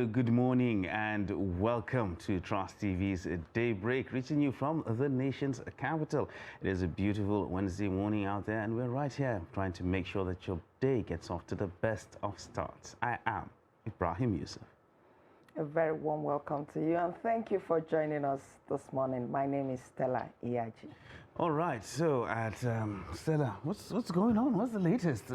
Hello, good morning, and welcome to Trust TV's Daybreak, reaching you from the nation's capital. It is a beautiful Wednesday morning out there, and we're right here trying to make sure that your day gets off to the best of starts. I am Ibrahim Yusuf. A very warm welcome to you, and thank you for joining us this morning. My name is Stella Iyaji. All right, so Stella, what's going on? What's the latest?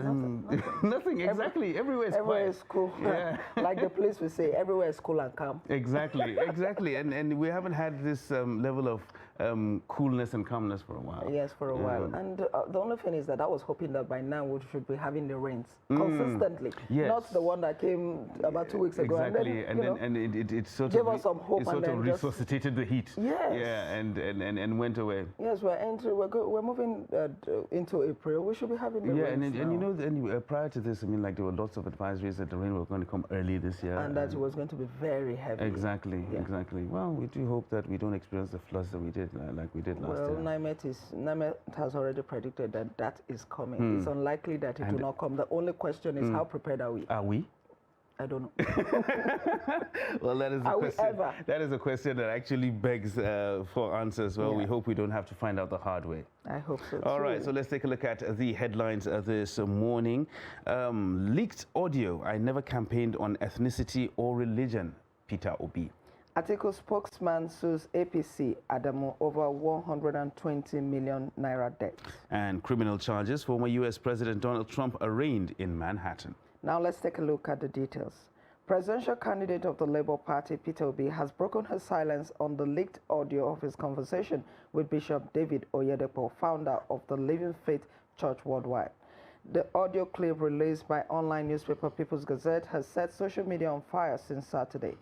Nothing, exactly. Everywhere is cool. Yeah. Like the police will say, everywhere is cool and calm. Exactly. And we haven't had this level of coolness and calmness for a while. Yes, for a while. And the only thing is that I was hoping that by now we should be having the rains consistently. Yes. Not the one that came about 2 weeks ago. Exactly, and it sort gave of us some hope, it sort of resuscitated the heat. Yes. Yeah, and went away. Yes, we're moving into April. We should be having the rains and you know, prior to this, I mean, like there were lots of advisories that the rain was going to come early this year, and that it was going to be very heavy. Exactly. Well, we do hope that we don't experience the floods that we did like we did last year. Well, NIMET has already predicted that is coming. It's unlikely that it will not come. The only question is how prepared are we? Are we? I don't know. Well, that is a question. That is a question that actually begs for answers. Well, we hope we don't have to find out the hard way. I hope so. All right, so let's take a look at the headlines this morning. Leaked audio. I never campaigned on ethnicity or religion. Peter Obi. Atiku spokesman sues APC Adamu over 120 million naira debt. And criminal charges. Former U.S. President Donald Trump arraigned in Manhattan. Now let's take a look at the details. Presidential candidate of the Labour Party, Peter Obi, has broken his silence on the leaked audio of his conversation with Bishop David Oyedepo, founder of the Living Faith Church Worldwide. The audio clip released by online newspaper People's Gazette has set social media on fire since Saturday.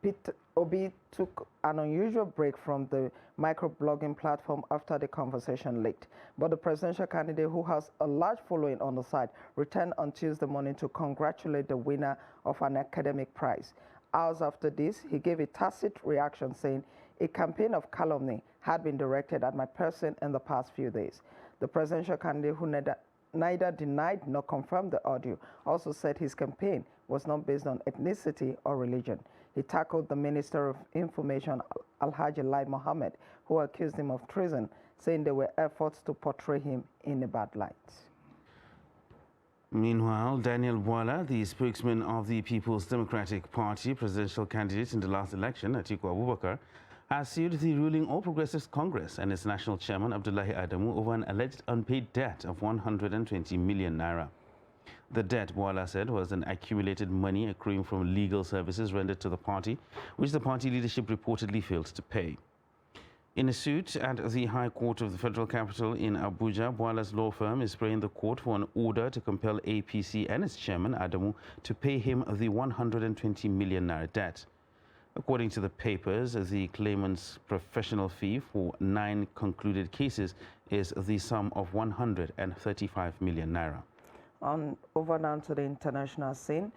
Peter Obi took an unusual break from the microblogging platform after the conversation leaked. But the presidential candidate, who has a large following on the site, returned on Tuesday morning to congratulate the winner of an academic prize. Hours after this, he gave a tacit reaction saying, "A campaign of calumny had been directed at my person in the past few days." The presidential candidate, who neither denied nor confirmed the audio, also said his campaign was not based on ethnicity or religion. He tackled the Minister of Information, Alhaji Lai Mohammed, who accused him of treason, saying there were efforts to portray him in a bad light. Meanwhile, Daniel Bwala, the spokesman of the People's Democratic Party presidential candidate in the last election, Atiku Abubakar, has sued the ruling All Progressives Congress and its national chairman, Abdullahi Adamu, over an alleged unpaid debt of 120 million naira. The debt, Bwala said, was an accumulated money accruing from legal services rendered to the party, which the party leadership reportedly failed to pay. In a suit at the High Court of the Federal Capital in Abuja, Bwala's law firm is praying the court for an order to compel APC and its chairman, Adamu, to pay him the 120 million naira debt. According to the papers, the claimant's professional fee for 9 concluded cases is the sum of 135 million naira. Over now to the international scene.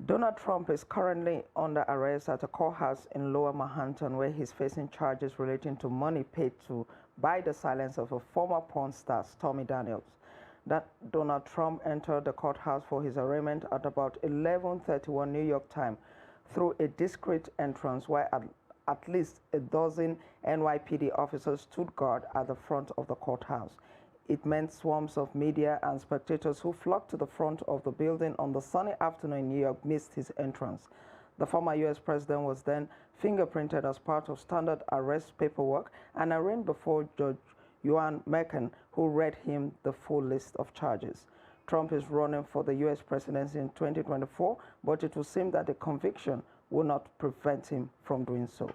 Donald Trump is currently under arrest at a courthouse in Lower Manhattan, where he's facing charges relating to money paid to buy the silence of a former porn star, Stormy Daniels. That Donald Trump entered the courthouse for his arraignment at about 11:31 New York time through a discreet entrance, where at least a dozen NYPD officers stood guard at the front of the courthouse. It meant swarms of media and spectators who flocked to the front of the building on the sunny afternoon in New York missed his entrance. The former U.S. president was then fingerprinted as part of standard arrest paperwork and arraigned before Judge Juan Merchan, who read him the full list of charges. Trump is running for the U.S. presidency in 2024, but it would seem that the conviction will not prevent him from doing so.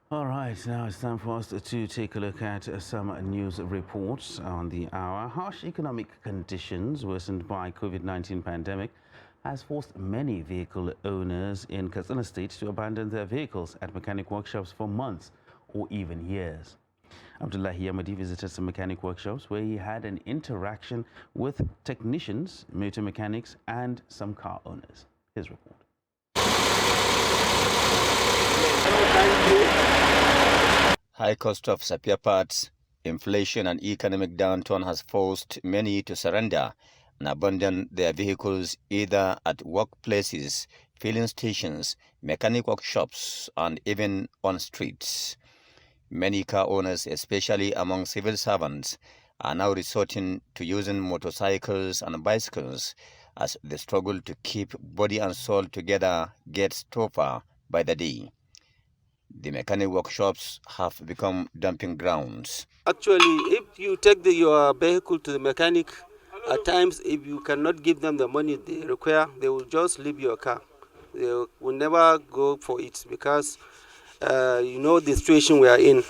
All right, now it's time for us to take a look at some news reports on the hour. Harsh economic conditions worsened by COVID-19 pandemic has forced many vehicle owners in Katsina State to abandon their vehicles at mechanic workshops for months or even years. Abdullahi Yamadi visited some mechanic workshops where he had an interaction with technicians, motor mechanics, and some car owners. His report. High cost of spare parts, inflation and economic downturn has forced many to surrender and abandon their vehicles either at workplaces, filling stations, mechanic workshops, and even on streets. Many car owners, especially among civil servants, are now resorting to using motorcycles and bicycles as the struggle to keep body and soul together gets tougher by the day. The mechanic workshops have become dumping grounds. Actually, if you take your vehicle to the mechanic, at times if you cannot give them the money they require, they will just leave your car. They will never go for it because you know the situation we are in.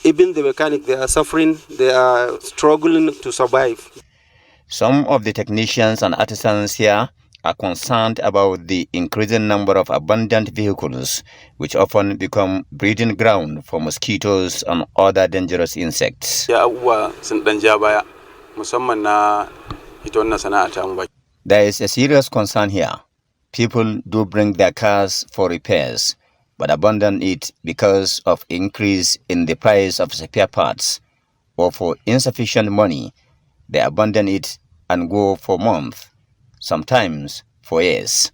Even the mechanic, they are suffering, they are struggling to survive. Some of the technicians and artisans here are concerned about the increasing number of abandoned vehicles, which often become breeding ground for mosquitoes and other dangerous insects. There is a serious concern here. People do bring their cars for repairs, but abandon it because of increase in the price of spare parts or for insufficient money. They abandon it and go for months, sometimes for years.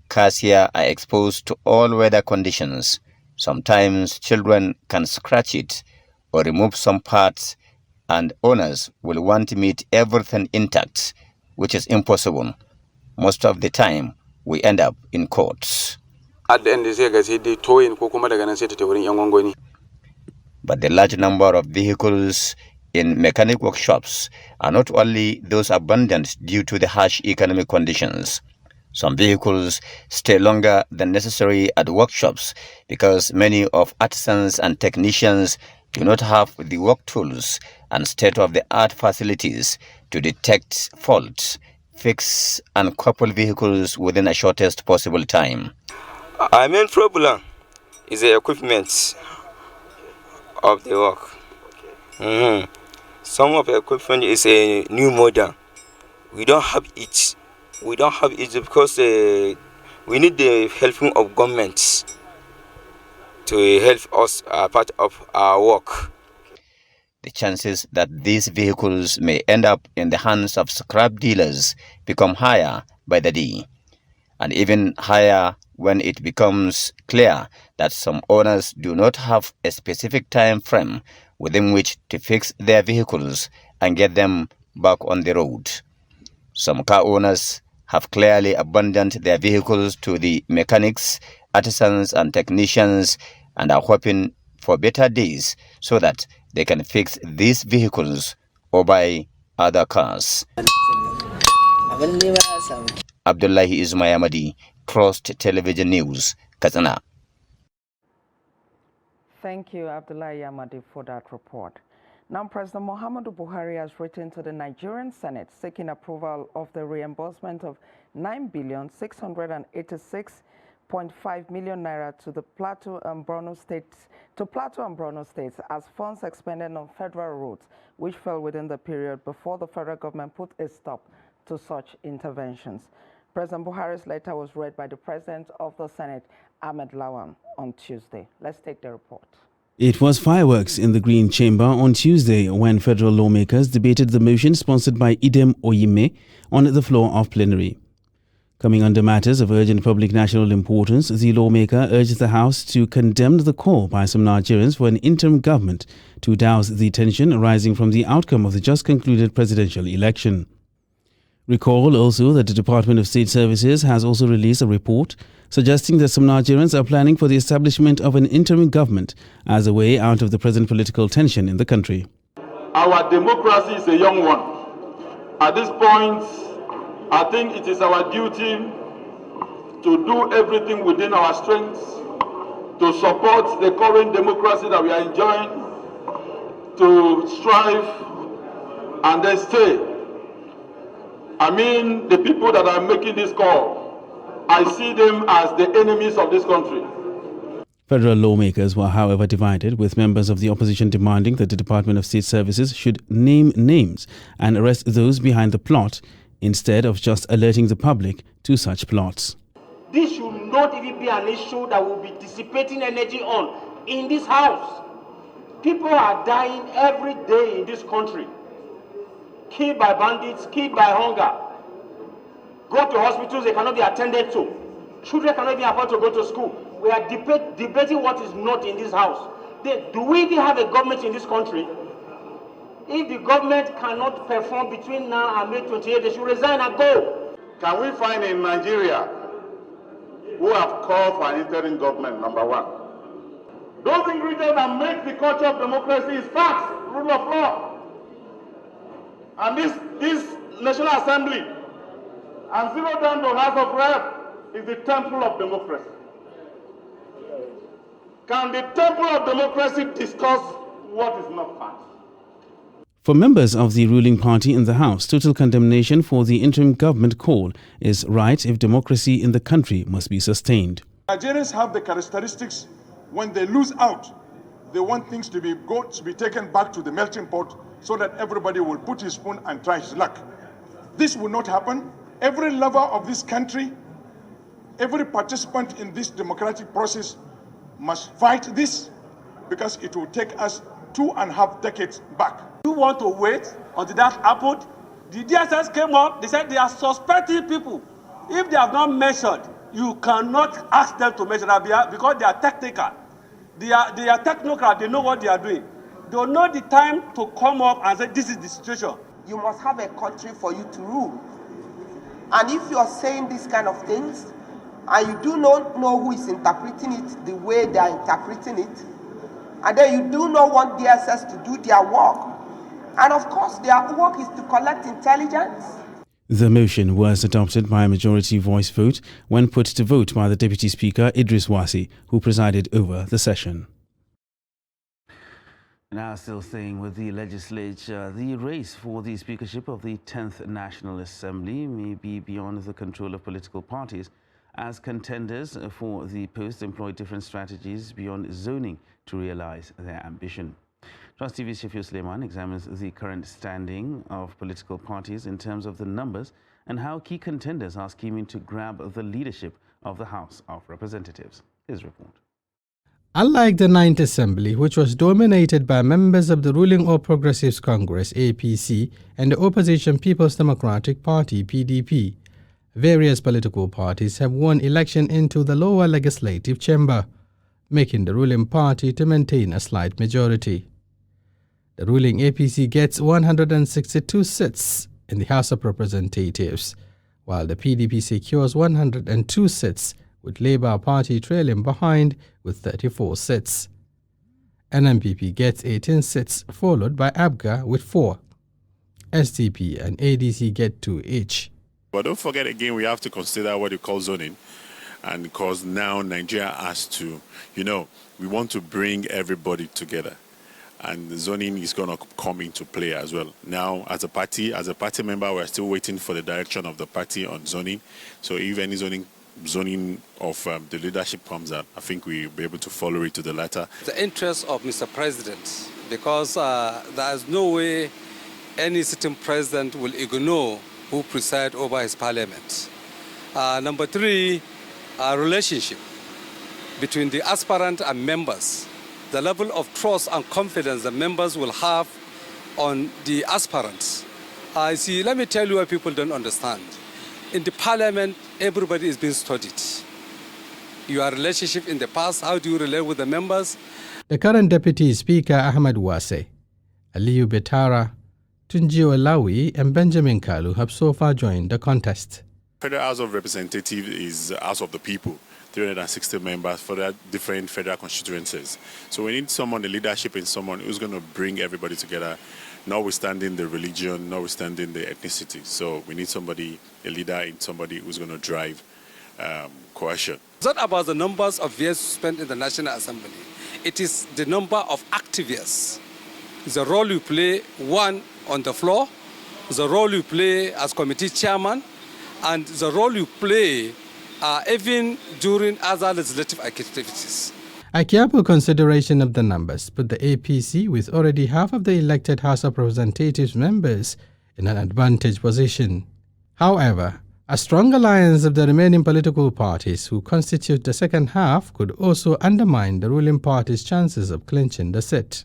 Cars here are exposed to all weather conditions. Sometimes children can scratch it or remove some parts, and owners will want to meet everything intact, which is impossible. Most of the time, we end up in courts. At the end, but the large number of vehicles in mechanic workshops are not only those abandoned due to the harsh economic conditions. Some vehicles stay longer than necessary at workshops because many of artisans and technicians do not have the work tools and state-of-the-art facilities to detect faults, fix and couple vehicles within a shortest possible time. Our main problem is the equipment of the work. Some of the equipment is a new model. We don't have it. We don't have it because we need the helping of governments to help us part of our work. The chances that these vehicles may end up in the hands of scrap dealers become higher by the day, and even higher when it becomes clear that some owners do not have a specific time frame within which to fix their vehicles and get them back on the road. Some car owners have clearly abandoned their vehicles to the mechanics, artisans and technicians and are hoping for better days so that they can fix these vehicles or buy other cars. Abdullahi Ismayamadi, Trust Television News, Katsina. Thank you, Abdullahi Yamadi, for that report. Now, President Muhammadu Buhari has written to the Nigerian Senate seeking approval of the reimbursement of 9,686.5 million naira to the Plateau and Borno states, as funds expended on federal roads, which fell within the period before the federal government put a stop to such interventions. President Buhari's letter was read by the President of the Senate, Ahmed Lawan, on Tuesday. Let's take the report. It was fireworks in the Green Chamber on Tuesday when federal lawmakers debated the motion sponsored by Idem Oyime on the floor of plenary. Coming under matters of urgent public national importance, the lawmaker urged the House to condemn the call by some Nigerians for an interim government to douse the tension arising from the outcome of the just concluded presidential election. Recall also that the Department of State Services has also released a report suggesting that some Nigerians are planning for the establishment of an interim government as a way out of the present political tension in the country. Our democracy is a young one. At this point, I think it is our duty to do everything within our strength to support the current democracy that we are enjoying, to strive and then stay. I mean, the people that are making this call, I see them as the enemies of this country. Federal lawmakers were, however, divided, with members of the opposition demanding that the Department of State Services should name names and arrest those behind the plot instead of just alerting the public to such plots. This should not even be an issue that will be dissipating energy on in this house. People are dying every day in this country. Killed by bandits, killed by hunger. Go to hospitals, they cannot be attended to. Children cannot even afford to go to school. We are debating what is not in this house. Do we even have a government in this country? If the government cannot perform between now and May 28, they should resign and go. Can we find in Nigeria who have called for an interim government, number one? Those ingredients that make the culture of democracy is facts, rule of law. And this National Assembly and zero down to House of Rep is the temple of democracy. Can the temple of democracy discuss what is not fact? For members of the ruling party in the House, total condemnation for the interim government call is right if democracy in the country must be sustained. Nigerians have the characteristics when they lose out, they want things to be taken back to the melting pot so that everybody will put his spoon and try his luck. This will not happen. Every lover of this country, every participant in this democratic process must fight this because it will take us 2.5 decades back. You want to wait until that happened? The DSS came up, they said they are suspecting people. If they have not measured, you cannot ask them to measure that because they are technical. They are technocrats, they know what they are doing. They will know the time to come up and say this is the situation. You must have a country for you to rule. And if you are saying these kind of things, and you do not know who is interpreting it the way they are interpreting it, and then you do not want DSS to do their work, and of course their work is to collect intelligence. The motion was adopted by a majority voice vote when put to vote by the Deputy Speaker Idris Wasi, who presided over the session. Now, still staying with the legislature, the race for the speakership of the 10th National Assembly may be beyond the control of political parties, as contenders for the post employ different strategies beyond zoning to realize their ambition. Trust TV's Shafir Suleiman examines the current standing of political parties in terms of the numbers and how key contenders are scheming to grab the leadership of the House of Representatives. His report. Unlike the 9th Assembly, which was dominated by members of the ruling All Progressives Congress (APC) and the opposition People's Democratic Party (PDP), various political parties have won election into the lower legislative chamber, making the ruling party to maintain a slight majority. The ruling APC gets 162 seats in the House of Representatives, while the PDP secures 102 seats, with Labour Party trailing behind with 34 seats. NMPP gets 18 seats, followed by ABGA with 4. SDP and ADC get 2 each. But don't forget again, we have to consider what you call zoning. And because now Nigeria has to, we want to bring everybody together. And the zoning is going to come into play as well. Now, as a party member, we're still waiting for the direction of the party on zoning. So if any zoning of the leadership comes out, I think we'll be able to follow it to the letter. The interest of Mr. President, because there is no way any sitting president will ignore who preside over his parliament. Number 3, relationship between the aspirant and members. The level of trust and confidence the members will have on the aspirants. Let me tell you what people don't understand. In the parliament, everybody is being studied. Your relationship in the past, how do you relate with the members? The current Deputy Speaker Ahmed Wase, Aliyu Betara, Tunjio Lawi and Benjamin Kalu have so far joined the contest. Federal House of Representatives is House of the People. 360 members for their different federal constituencies. So we need someone, the leadership in someone who's going to bring everybody together, notwithstanding the religion, notwithstanding the ethnicity. So we need somebody, a leader in somebody who's going to drive cohesion. It's not about the numbers of years spent in the National Assembly. It is the number of activists. The role you play, one, on the floor, the role you play as committee chairman, and the role you play even during other legislative activities. A careful consideration of the numbers put the APC, with already half of the elected House of Representatives members, in an advantageous position. However, a strong alliance of the remaining political parties who constitute the second half could also undermine the ruling party's chances of clinching the seat.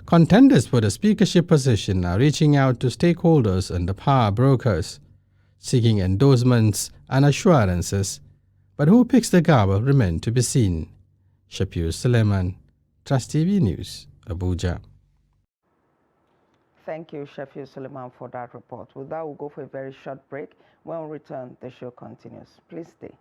Contenders for the speakership position are reaching out to stakeholders and the power brokers, seeking endorsements and assurances, but who picks the gaba remain to be seen. Shapir Suleiman, Trust TV News, Abuja. Thank you, Shafir Suleiman, for that report. With that, we'll go for a very short break. When we return, the show continues. Please stay.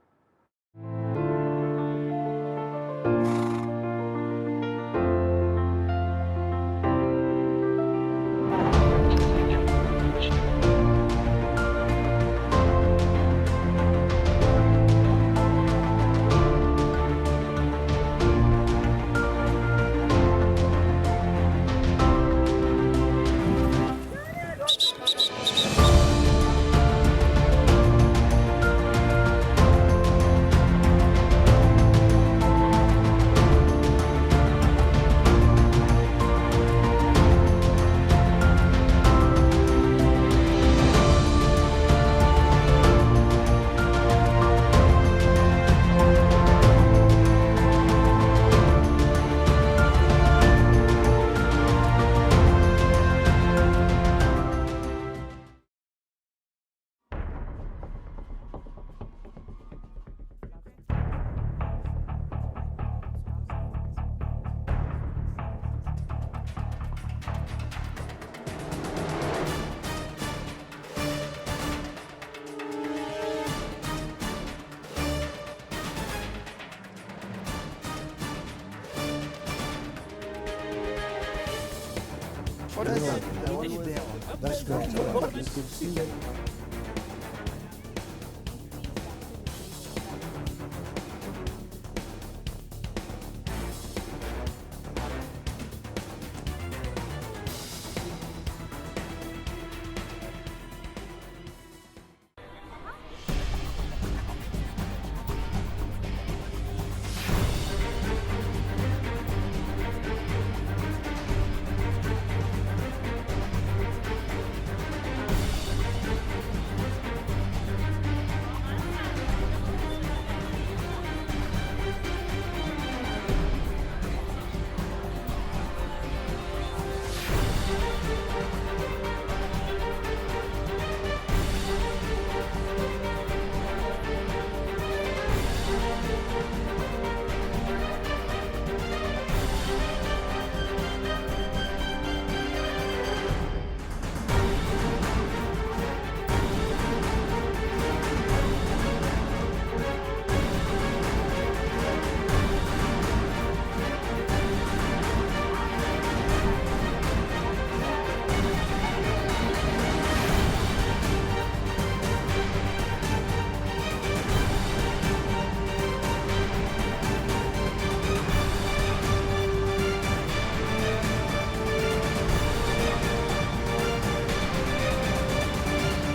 That's good.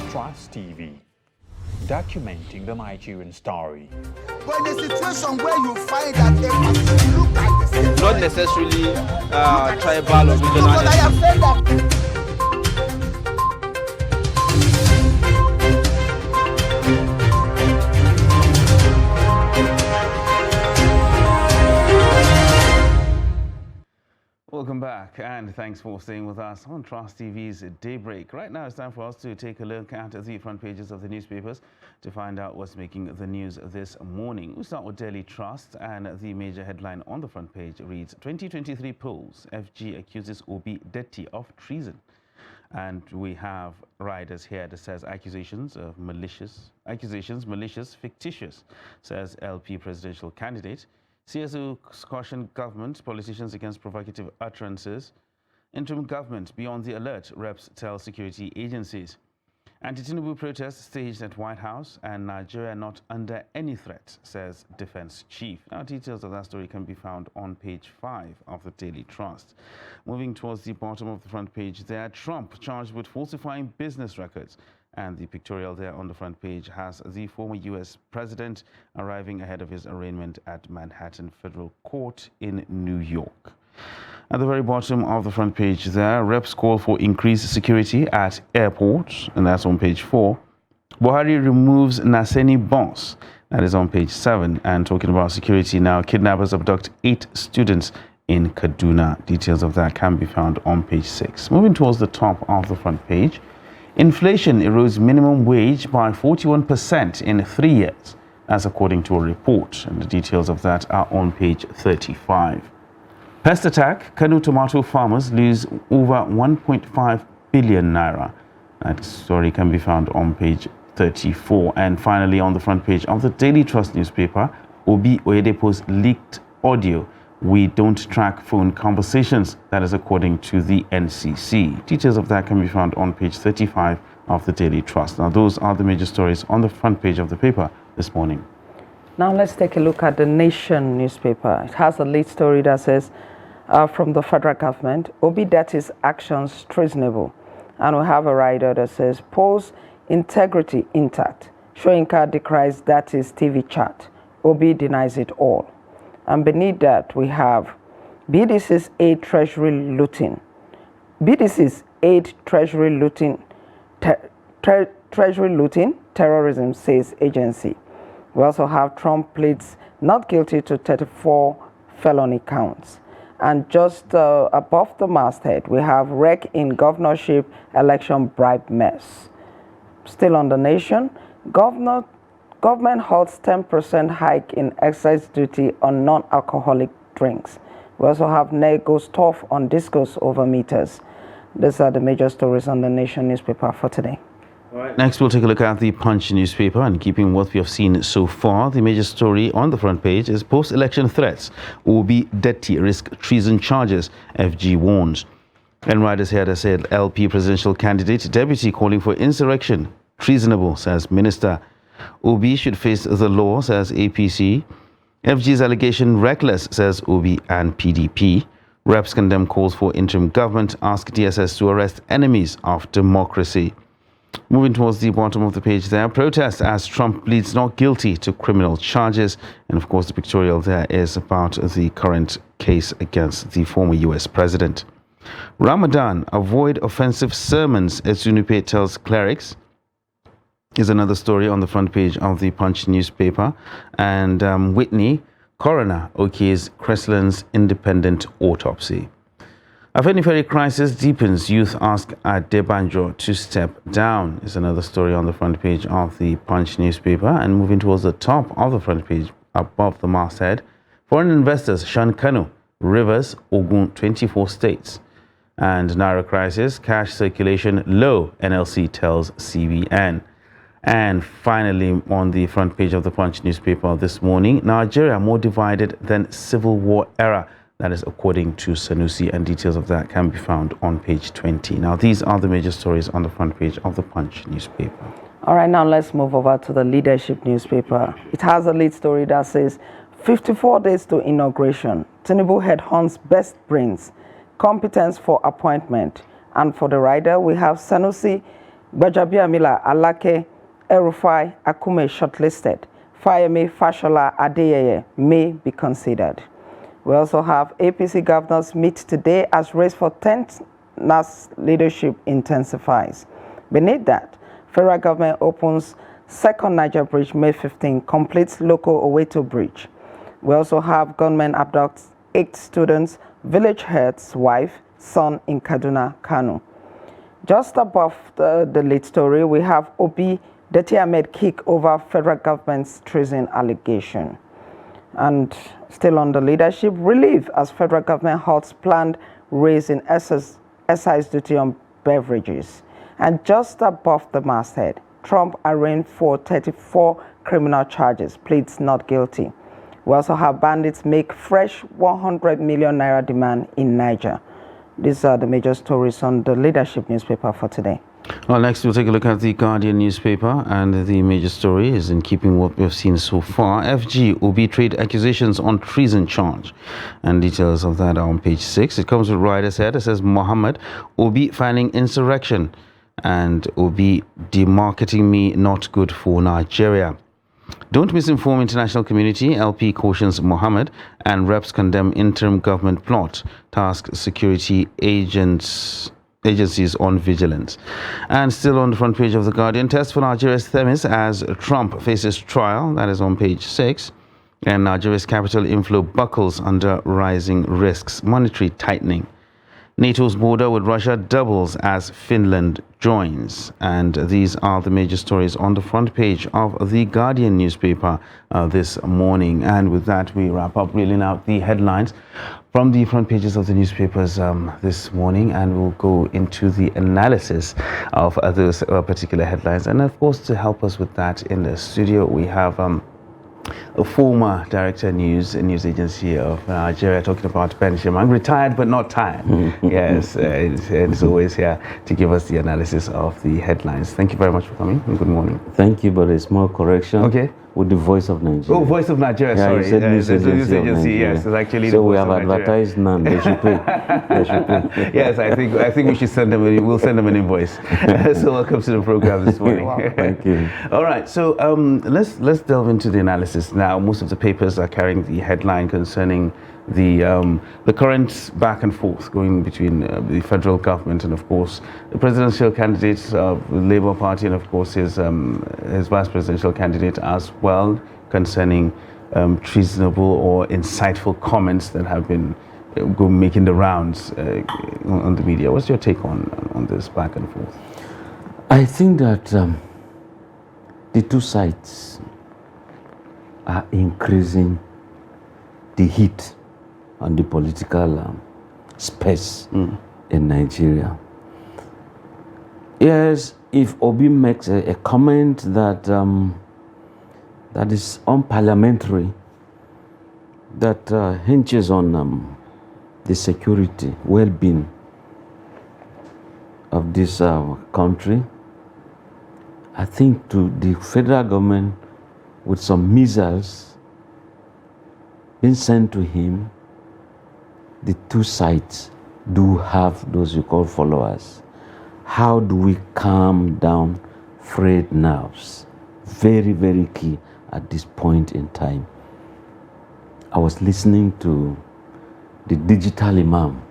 Trust TV, documenting the Nigerian story. But in a situation where you find that a person look like the same, not necessarily tribal or regional. But I have said that. Welcome back, and thanks for staying with us on Trust TV's Daybreak. Right now, it's time for us to take a look at the front pages of the newspapers to find out what's making the news this morning. We start with Daily Trust, and the major headline on the front page reads, 2023 polls, FG accuses Obi Detti of treason. And we have riders here that says accusations malicious, fictitious, says LP presidential candidate. CSO caution government, politicians against provocative utterances. Interim government beyond the alert, reps tell security agencies. Anti-Tinubu protests staged at White House, and Nigeria not under any threat, says defense chief. Now, details of that story can be found on page 5 of the Daily Trust. Moving towards the bottom of the front page there, Trump charged with falsifying business records. And the pictorial there on the front page has the former U.S. president arriving ahead of his arraignment at Manhattan Federal Court in New York. At the very bottom of the front page there, reps call for increased security at airports, and that's on page 4. Buhari removes Naseni boss, that is on page 7. And talking about security now, kidnappers abduct 8 students in Kaduna. Details of that can be found on page 6. Moving towards the top of the front page, inflation erodes minimum wage by 41% in 3 years. as according to a report. And the details of that are on page 35. Pest attack, Kano tomato farmers lose over 1.5 billion naira. That story can be found on page 34. And finally, on the front page of the Daily Trust newspaper, Obi Oyedepo's leaked audio. We don't track phone conversations. That is according to the NCC. Details of that can be found on page 35 of the Daily Trust. Now, those are the major stories on the front page of the paper this morning. Now, let's take a look at the Nation newspaper. It has a lead story that says, from the federal government, Obi Dati's actions treasonable. And we have a rider that says, polls integrity intact. Shoyinka decries Dati's TV chat. Obi denies it all. And beneath that, we have BDC's aid treasury looting. BDC's aid treasury looting, treasury looting, terrorism, says agency. We also have Trump pleads not guilty to 34 felony counts. And just above the masthead, we have wreck in governorship election bribe mess. Still on the Nation, government halts 10% hike in excise duty on non-alcoholic drinks. We also have NEC goes tough on discos over meters. These are the major stories on the Nation newspaper for today. All right. Next, we'll take a look at the Punch newspaper, and keeping what we have seen so far, the major story on the front page is post-election threats. Obi Deti risk treason charges, FG warns. And riders here that said LP presidential candidate, deputy calling for insurrection. Treasonable, says minister. Obi should face the law, says APC. FG's allegation reckless, says Obi and PDP. Reps condemn calls for interim government, ask DSS to arrest enemies of democracy. Moving towards the bottom of the page there, protest as Trump pleads not guilty to criminal charges. And of course, the pictorial there is about the current case against the former US president. Ramadan, avoid offensive sermons, Esunupe tells clerics. Is another story on the front page of the Punch newspaper. And Whitney, coroner okays Cressland's independent autopsy. Afenifere crisis deepens. Youth ask Adebanjo to step down. Is another story on the front page of the Punch newspaper. And moving towards the top of the front page, above the masthead, foreign investors shun Kano, Rivers, Ogun, 24 states. And Naira crisis, cash circulation low, NLC tells CBN. And finally, on the front page of the Punch newspaper this morning, Nigeria more divided than Civil War era. That is according to Sanusi, and details of that can be found on page 20. Now, these are the major stories on the front page of the Punch newspaper. All right, now let's move over to the Leadership newspaper. It has a lead story that says, 54 days to inauguration. Tinubu headhunts best brains, competence for appointment. And for the rider, we have Sanusi, Gbajabiamila, Alake, Erufai, Akume shortlisted. Fayemi, Fashola, Adeyeye may be considered. We also have APC governors meet today as race for 10th NAS leadership intensifies. Beneath that, federal government opens second Niger bridge May 15, completes local Oweto bridge. We also have gunmen abducts 8 students, village head's wife, son in Kaduna, Kano. Just above the lead story, we have Obi Deti Ahmed kick over federal government's treason allegation. And still on the leadership, relief as federal government halts planned raise in excise duty on beverages. And just above the masthead, Trump arraigned for 34 criminal charges, pleads not guilty. We also have bandits make fresh 100 million naira demand in Niger. These are the major stories on the Leadership newspaper for today. Well, next we'll take a look at the Guardian newspaper, and the major story is in keeping what we've seen so far. FG, Obi trade accusations on treason charge, and details of that are on page 6. It comes with rider's head. It says Muhammad, Obi finding insurrection, and Obi demarketing me not good for Nigeria. Don't misinform international community, LP cautions Mohammed, and reps condemn interim government plot, task security agencies on vigilance. And still on the front page of The Guardian, test for Nigeria's Themis as Trump faces trial, that is on page 6. And Nigeria's capital inflow buckles under rising risks, monetary tightening. NATO's border with Russia doubles as Finland joins. And these are the major stories on the front page of the Guardian newspaper this morning. And with that, we wrap up reeling out the headlines from the front pages of the newspapers this morning, and we'll go into the analysis of those particular headlines. And of course, to help us with that in the studio, we have a former director news agency of Nigeria, talking about Ben Shemang, retired but not tired. Yes, it's always here to give us the analysis of the headlines. Thank you very much for coming, and good morning. Thank you, but a small correction. Okay. With the Voice of Nigeria. Oh, Voice of Nigeria, yeah, sorry. You said news agency, yes, it's actually so the we Voice have of advertised none. They should pay. They should pay. Yes, I think we should send them. We'll send them an invoice. So welcome to the program this morning. Wow, thank you. All right, so let's delve into the analysis now. Most of the papers are carrying the headline concerning the current back and forth going between the federal government and, of course, the presidential candidates of the Labour Party, and, of course, his vice presidential candidate as well, concerning treasonable or insightful comments that have been making the rounds on the media. What's your take on this back and forth? I think that the two sides are increasing the heat on the political space in Nigeria. Yes, if Obi makes a comment that that is unparliamentary, that hinges on the security, well-being of this country, I think to the federal government with some missiles being sent to him, the two sides do have those you call followers. How do we calm down frayed nerves? Very, very key at this point in time. I was listening to the digital imam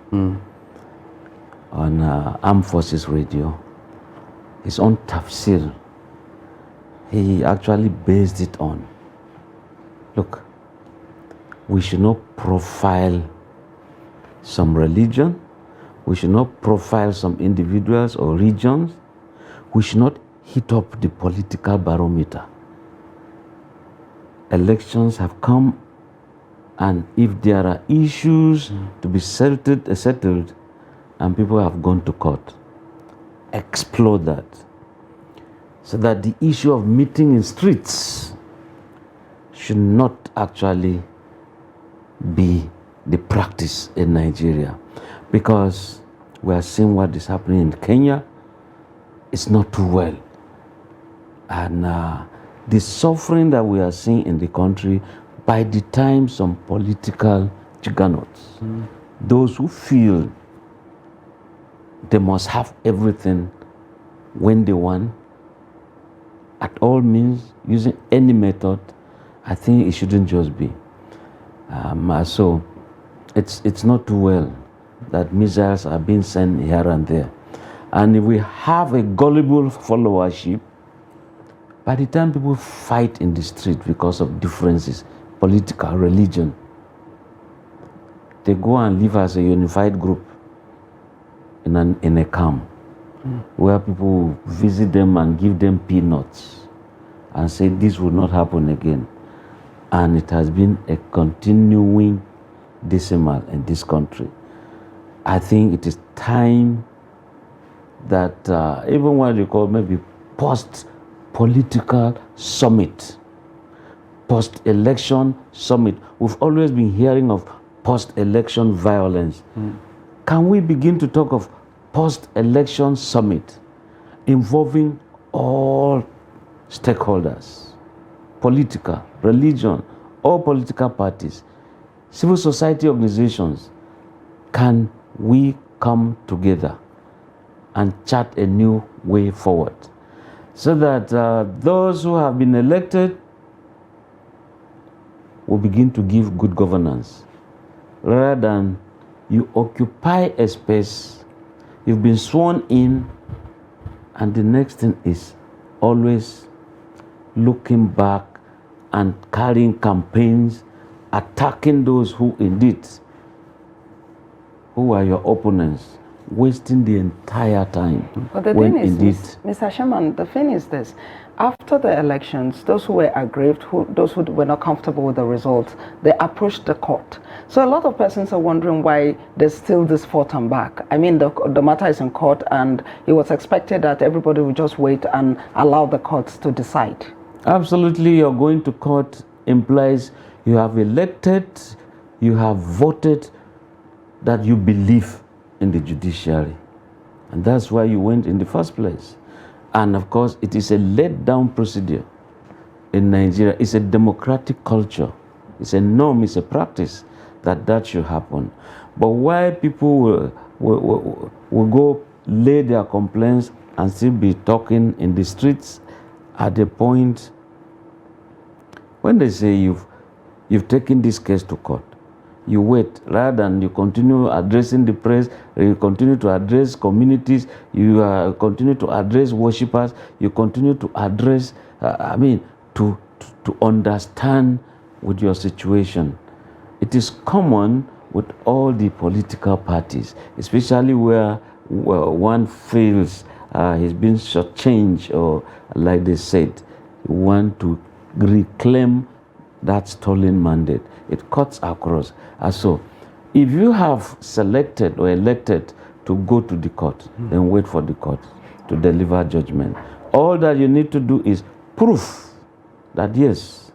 on Armed Forces Radio. His own tafsir, he actually based it on, look, we should not profile some religion, we should not profile some individuals or regions, we should not heat up the political barometer. Elections have come, and if there are issues to be settled, and people have gone to court, explore that, so that the issue of meeting in streets should not actually be the practice in Nigeria, because we are seeing what is happening in Kenya. It's not too well, and the suffering that we are seeing in the country, by the time some political juggernauts, those who feel they must have everything when they want, at all means, using any method, I think it shouldn't just be. So it's not too well that missiles are being sent here and there. And if we have a gullible followership, by the time people fight in the street because of differences, political, religion, they go and live as a unified group in a camp where people visit them and give them peanuts and say this will not happen again. And it has been a continuing decimal in this country. I think it is time that even what you call maybe post-political summit, post-election summit. We've always been hearing of post-election violence. Can we begin to talk of post-election summit involving all stakeholders, political, religion, all political parties, civil society organizations? Can we come together and chart a new way forward so that those who have been elected will begin to give good governance, rather than you occupy a space, you've been sworn in, and the next thing is always looking back and carrying campaigns, attacking those who indeed who are your opponents, wasting the entire time. But the thing is, Mr. Sherman, the thing is this. After the elections, those who were aggrieved, those who were not comfortable with the results, they approached the court. So a lot of persons are wondering why there's still this forth and back. I mean, the matter is in court, and it was expected that everybody would just wait and allow the courts to decide. Absolutely, you're going to court implies you have elected, you have voted, that you believe in the judiciary. And that's why you went in the first place. And of course, it is a laid-down procedure in Nigeria. It's a democratic culture. It's a norm, it's a practice that should happen. But why people will go lay their complaints and still be talking in the streets at the point when they say you've taken this case to court, you wait rather than you continue addressing the press, you continue to address communities, you continue to address worshippers, you continue to address, to understand with your situation. It is common with all the political parties, especially where one feels he's been shortchanged, or like they said, want to reclaim that stolen mandate. It cuts across. So if you have selected or elected to go to the court, then wait for the court to deliver judgment. All that you need to do is prove that yes,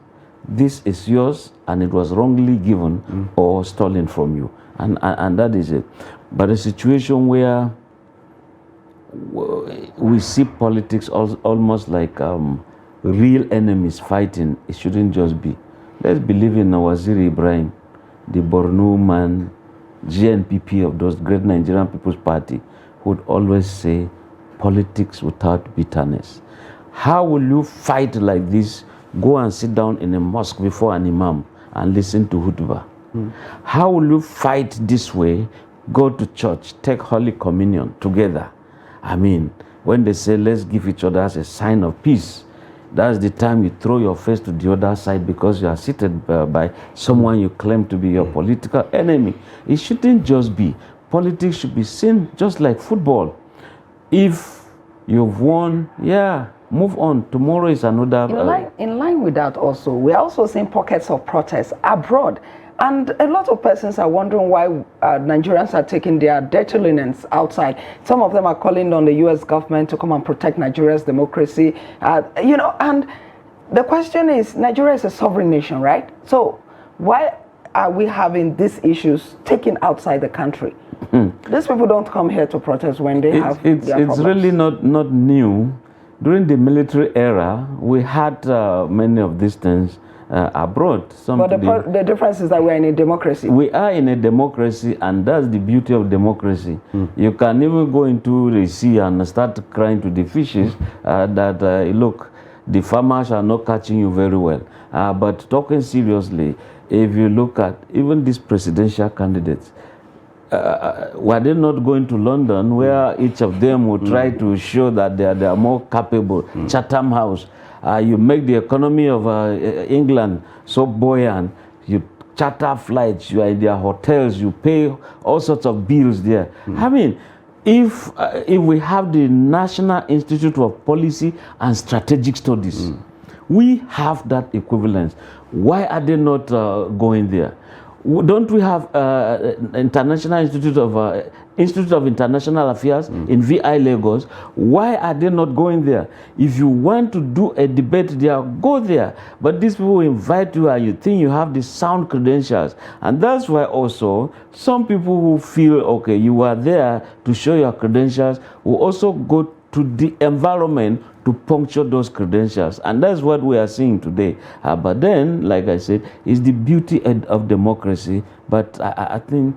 this is yours and it was wrongly given or stolen from you. And that is it. But a situation where we see politics almost like real enemies fighting, it shouldn't just be. Let's believe in Waziri Ibrahim, the Borno man, GNPP of those great Nigerian People's Party, who would always say politics without bitterness. How will you fight like this? Go and sit down in a mosque before an imam and listen to khutbah. How will you fight this way? Go to church, take Holy Communion together. I mean, when they say let's give each other as a sign of peace, that's the time you throw your face to the other side because you are seated by someone you claim to be your political enemy. It shouldn't just be. Politics should be seen just like football. If you've won, yeah, move on. Tomorrow is another... In line with that also, we're also seeing pockets of protests abroad. And a lot of persons are wondering why Nigerians are taking their dirty linens outside. Some of them are calling on the U.S. government to come and protect Nigeria's democracy. And the question is, Nigeria is a sovereign nation, right? So why are we having these issues taken outside the country? These people don't come here to protest when they have their problems. It's really not new. During the military era, we had many of these things abroad. But the difference is that we're in a democracy. We are in a democracy, and that's the beauty of democracy. You can even go into the sea and start crying to the fishes look, the farmers are not catching you very well. But talking seriously, if you look at even these presidential candidates, were they not going to London, where each of them would try to show that they are more capable? Chatham House. You make the economy of England so buoyant, you charter flights, you are in their hotels, you pay all sorts of bills there. I mean, if we have the National Institute of Policy and Strategic Studies, we have that equivalence. Why are they not going there? Don't we have International Institute of International Affairs in VI Lagos? Why are they not going there? If you want to do a debate there, go there. But these people invite you and you think you have the sound credentials. And that's why also some people who feel, okay, you are there to show your credentials, will also go to the environment to puncture those credentials. And that's what we are seeing today. But then, like I said, it's the beauty of democracy. But I think,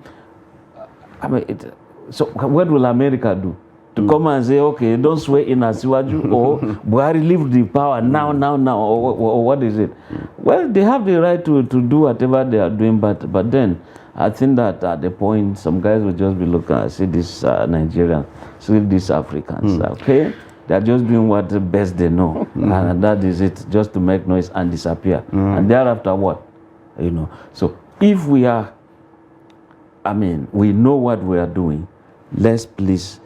so what will America do? To come and say, okay, don't swear in Asiwaju, or Buhari leave the power now, or what is it? Well, they have the right to do whatever they are doing, but then I think that at the point, some guys will just be looking and see this Nigerians, see these Africans, okay? They're just doing what the best they know, and that is it, just to make noise and disappear. And thereafter what? So if we are I mean, we know what we are doing. Let's please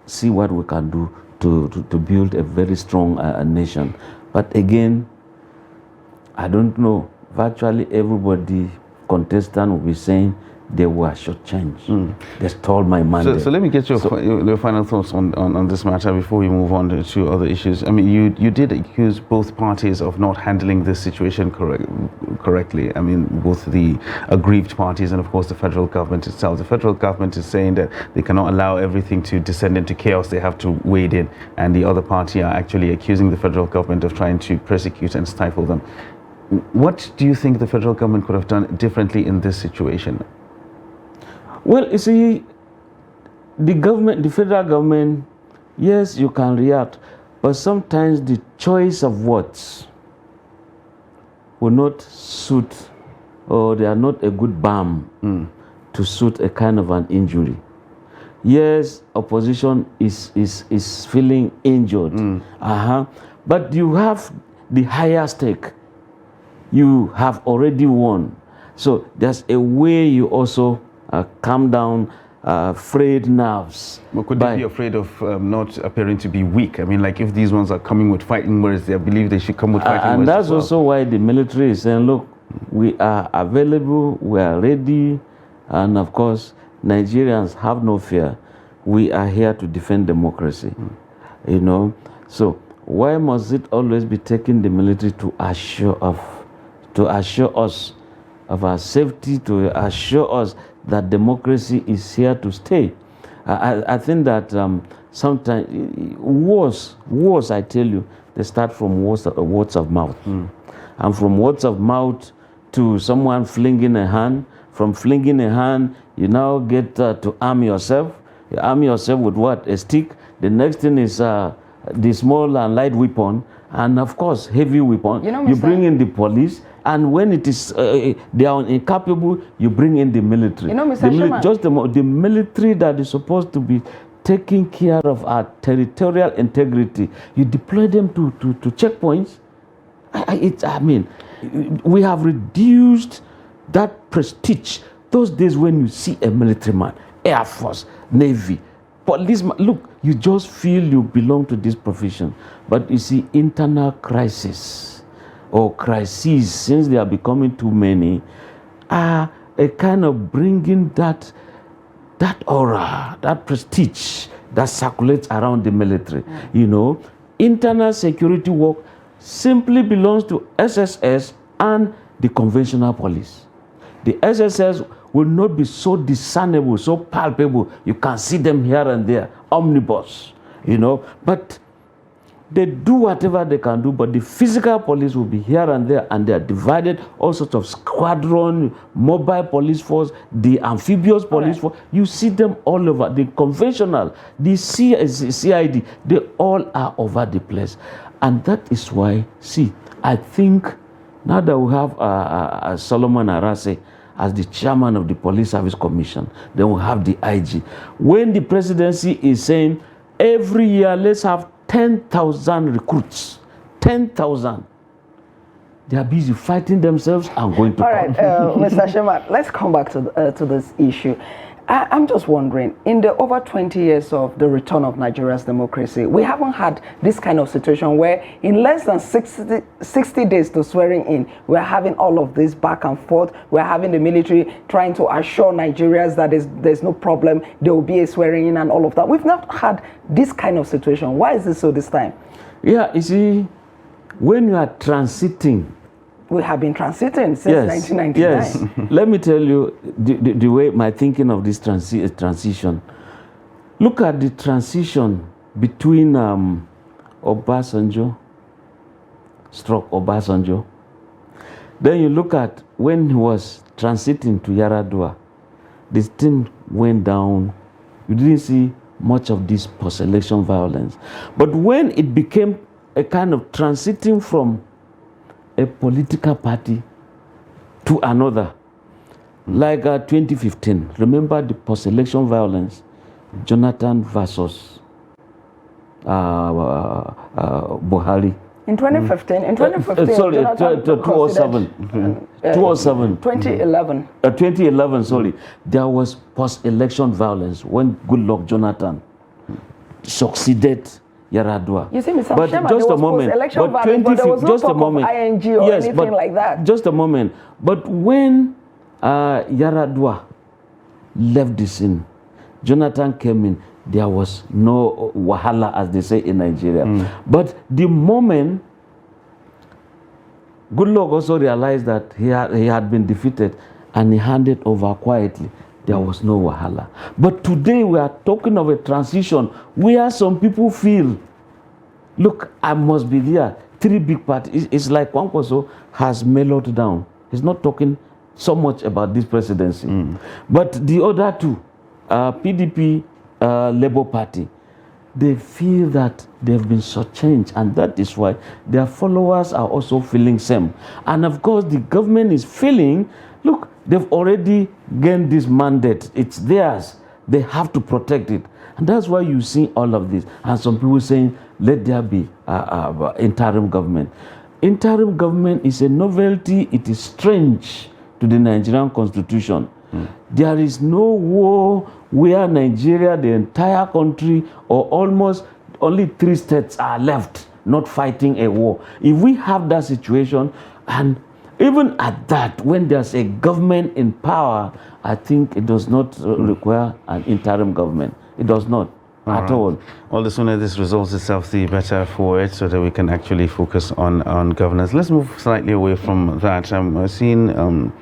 see what we can do to build a very strong nation. But again, I don't know. Virtually everybody contestant will be saying they were shortchanged. They stole my mandate. So let me get your final thoughts on this matter before we move on to other issues. I mean, you did accuse both parties of not handling this situation correctly. I mean, both the aggrieved parties and, of course, the federal government itself. The federal government is saying that they cannot allow everything to descend into chaos. They have to wade in. And the other party are actually accusing the federal government of trying to persecute and stifle them. What do you think the federal government could have done differently in this situation? Well, you see, the federal government, yes, you can react, but sometimes the choice of words will not suit, or they are not a good balm to suit a kind of an injury. Yes, opposition is feeling injured, but you have the higher stake. You have already won. So there's a way you also calm down frayed nerves. But could they be afraid of not appearing to be weak? I mean, like if these ones are coming with fighting words, they believe they should come with fighting words. And that's also why the military is saying, look, we are available, we are ready, and of course, Nigerians have no fear. We are here to defend democracy, you know. So why must it always be taking the military to assure us of our safety, to assure us that democracy is here to stay? I think that sometimes wars, I tell you, they start from words of mouth. And from words of mouth to someone flinging a hand, from flinging a hand, you now get to arm yourself. You arm yourself with what? A stick. The next thing is the small and light weapon, and of course, heavy weapon. You bring in the police. And when it is they are incapable, you bring in the military. You know, Mr. The military that is supposed to be taking care of our territorial integrity, you deploy them to checkpoints. I mean, we have reduced that prestige. Those days when you see a military man, Air Force, Navy, policeman, look, you just feel you belong to this profession. But you see, internal crisis or crises, since they are becoming too many, are a kind of bringing that aura, that prestige that circulates around the military. You know, internal security work simply belongs to SSS and the conventional police. The SSS will not be so discernible, so palpable. You can see them here and there, omnibus, you know, but they do whatever they can do, but the physical police will be here and there, and they are divided, all sorts of squadron, mobile police force, the amphibious police force. You see them all over. The conventional, the CID, they all are over the place. And that is why, see, I think now that we have Solomon Arase as the chairman of the Police Service Commission, then we have the IG. When the presidency is saying every year let's have 10,000 recruits, 10,000. They are busy fighting themselves and going to All right, Mr. Shemat, let's come back to this issue. I'm just wondering, in the over 20 years of the return of Nigeria's democracy, we haven't had this kind of situation where in less than 60 days to swearing in, we're having all of this back and forth. We're having the military trying to assure Nigerians that there's no problem, there will be a swearing in and all of that. We've not had this kind of situation. Why is it so this time? Yeah, you see, when you are transiting, we have been transiting since 1999. Yes, let me tell you the way my thinking of this transition. Look at the transition between Obasanjo, Obasanjo. Then you look at when he was transiting to Yaradua, this thing went down. You didn't see much of this post-election violence. But when it became a kind of transiting from a political party to another, like 2015. Remember the post-election violence, Jonathan versus Buhari. In 2015, sorry, 2007. 2007. 2011. 2011, sorry. There was post-election violence when Goodluck Jonathan succeeded Yaradua. You see, Mr. But Sherman, just there a was moment. post-election But violence, but there was no talk of ING or anything like that. Just a moment. But when Yaradua left the scene, Jonathan came in, there was no wahala, as they say in Nigeria. But the moment Goodluck also realized that he had been defeated and he handed over quietly, there was no wahala. But today we are talking of a transition where some people feel, look, I must be there. 3 big parties. It's like Kwankwaso has mellowed down. He's not talking so much about this presidency. But the other two, PDP, Labour Party, they feel that they've been shortchanged, and that is why their followers are also feeling same. And of course, the government is feeling, look, they've already gained this mandate. It's theirs. They have to protect it. And that's why you see all of this. And some people saying, let there be interim government. Interim government is a novelty. It is strange to the Nigerian constitution. There is no war where Nigeria, the entire country, or almost only 3 states are left not fighting a war. If we have that situation, and even at that, when there's a government in power, I think it does not require an interim government. It does not at all. Well, the sooner this resolves itself, the better for it, so that we can actually focus on governance. Let's move slightly away from that. I've seen.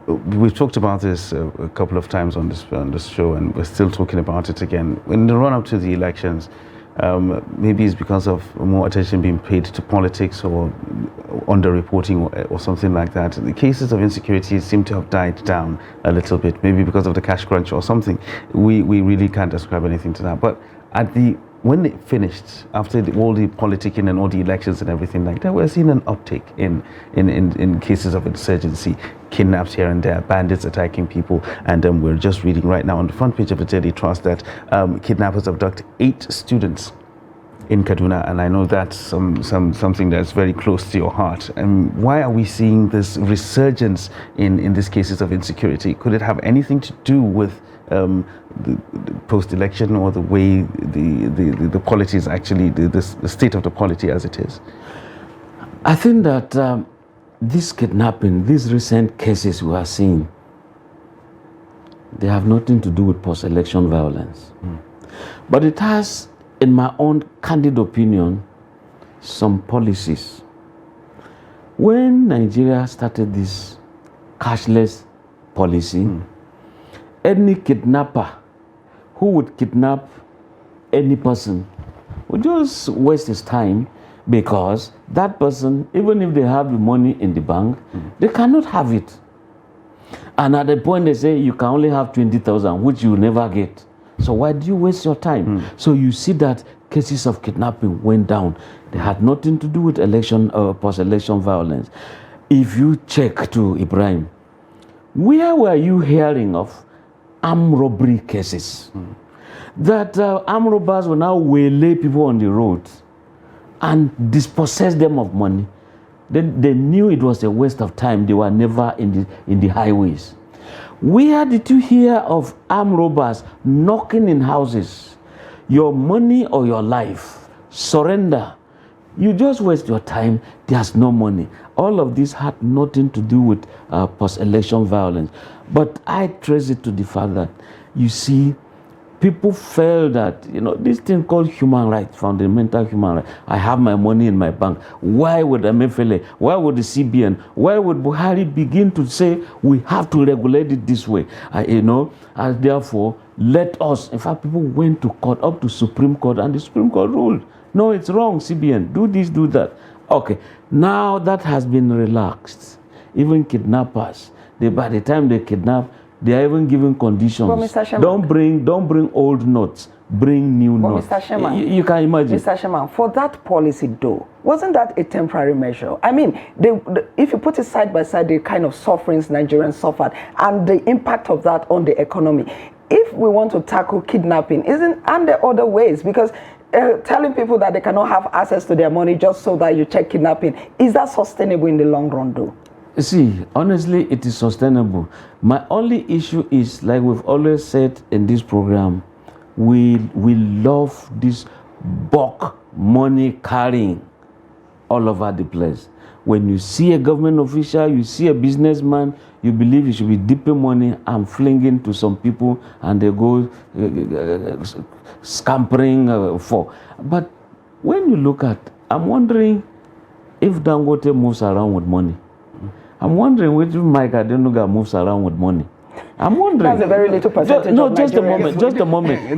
We've talked about this a couple of times on this show, and we're still talking about it again. In the run-up to the elections, maybe it's because of more attention being paid to politics or underreporting or something like that. The cases of insecurity seem to have died down a little bit, maybe because of the cash crunch or something. We really can't ascribe anything to that. But when it finished, after all the politicking and all the elections and everything like that, we're seeing an uptick in cases of insurgency, kidnaps here and there, bandits attacking people. And we're just reading right now on the front page of the Daily Trust that kidnappers abduct 8 students in Kaduna, and I know that's something that's very close to your heart. And why are we seeing this resurgence in these cases of insecurity? Could it have anything to do with the post-election, or the way the polity is actually, the state of the polity as it is? I think that this kidnapping, these recent cases we are seeing, they have nothing to do with post-election violence. But it has, in my own candid opinion, some policies. When Nigeria started this cashless policy, any kidnapper who would kidnap any person would just waste his time, because that person, even if they have the money in the bank, they cannot have it. And at the point they say you can only have 20,000, which you will never get. So why do you waste your time? So you see that cases of kidnapping went down. They had nothing to do with election or post-election violence. If you check to Ibrahim, where were you hearing of armed robbery cases? That armed robbers will now waylay people on the road and dispossess them of money. They knew it was a waste of time. They were never in the highways. Where did you hear of armed robbers knocking in houses? Your money or your life, surrender. You just waste your time. There's no money. All of this had nothing to do with post-election violence. But I trace it to the fact that, you see, people felt that, this thing called human rights, fundamental human rights. I have my money in my bank. Why would MFLA, why would the CBN, why would Buhari begin to say we have to regulate it this way? And therefore, let us, in fact, people went to court, up to Supreme Court, and the Supreme Court ruled, no, it's wrong, CBN, do this, do that. Okay, now that has been relaxed. Even kidnappers, by the time they kidnap, they are even giving conditions. Well, Mr. Sherman, don't bring old notes. Bring new notes. Mr. Sherman, you can imagine. Mr. Sherman, for that policy, though, wasn't that a temporary measure? I mean, if you put it side by side, the kind of sufferings Nigerians suffered and the impact of that on the economy. If we want to tackle kidnapping, aren't there other ways? Because telling people that they cannot have access to their money just so that you check kidnapping, is that sustainable in the long run, though? See, honestly, it is sustainable. My only issue is, like we've always said in this program, we love this bulk money carrying all over the place. When you see a government official, you see a businessman, you believe you should be dipping money and flinging to some people, and they go scampering for. But when you look at, I'm wondering if Dangote moves around with money. I'm wondering which Mike Adenuga moves around with money. I'm wondering. That's a very little percentage.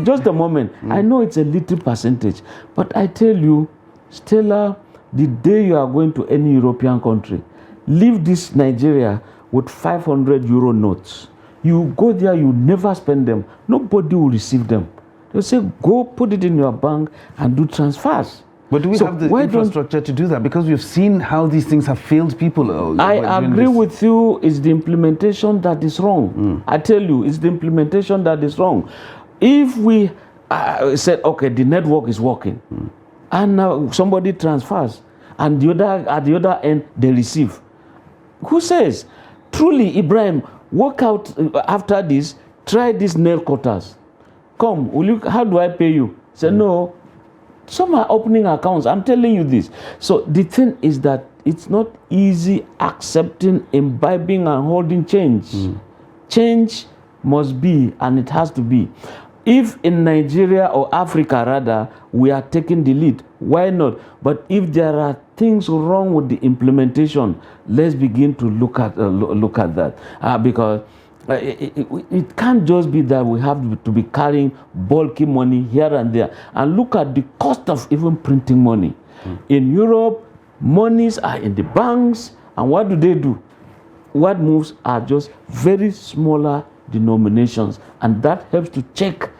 Just a moment. I know it's a little percentage, but I tell you, Stella, the day you are going to any European country, leave this Nigeria with 500 euro notes. You go there, you never spend them. Nobody will receive them. They'll say, go put it in your bank and do transfers. But do we have the infrastructure to do that? Because we've seen how these things have failed people. I agree with you. It's the implementation that is wrong. I tell you, it's the implementation that is wrong. If we said, okay, the network is working, and now somebody transfers, and at the other end, they receive. Who says, truly, Ibrahim, work out after this, try these nail cutters. Come, how do I pay you? Say, no. Some are opening accounts. I'm telling you this. So the thing is that it's not easy accepting, imbibing, and holding change. Change must be, and it has to be. If in Nigeria or Africa, rather, we are taking the lead, why not? But if there are things wrong with the implementation, let's begin to look at that. Because it can't just be that we have to be carrying bulky money here and there. And look at the cost of even printing money. In Europe, monies are in the banks, and what do? What moves are just very smaller denominations, and that helps to check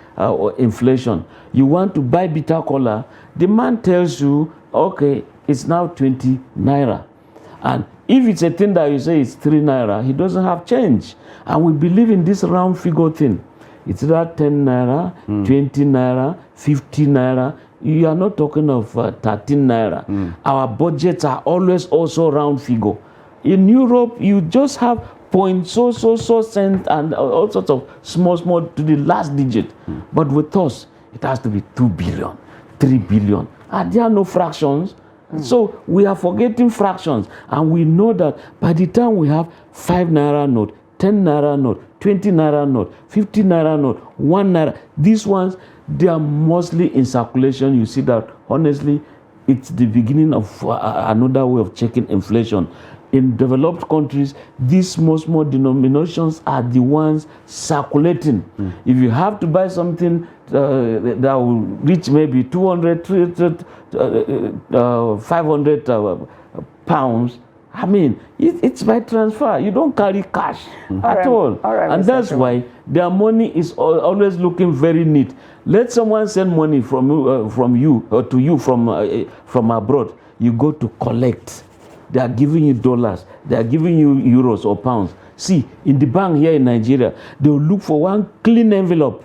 inflation. You want to buy bitter cola, the man tells you, okay, it's now 20 naira. And if it's a thing that you say it's 3 naira, he doesn't have change. And we believe in this round figure thing. It's either 10 naira, 20 naira, 50 naira. You are not talking of 13 naira. Our budgets are always also round figure. In Europe, you just have point so cent and all sorts of small to the last digit. But with us, it has to be 2 billion, 3 billion. And there are no fractions. So we are forgetting fractions, and we know that by the time we have 5 naira note, 10 naira note, 20 naira note, 50 naira note, 1 naira, these ones, they are mostly in circulation. You see that, honestly, it's the beginning of another way of checking inflation. In developed countries, these small denominations are the ones circulating. If you have to buy something that will reach maybe 200, 300, 500 pounds, I mean, it's by transfer. You don't carry cash at all. And that's why their money is always looking very neat. Let someone send money from you or to you from abroad. You go to collect. They are giving you dollars. They are giving you euros or pounds. See, in the bank here in Nigeria, they will look for one clean envelope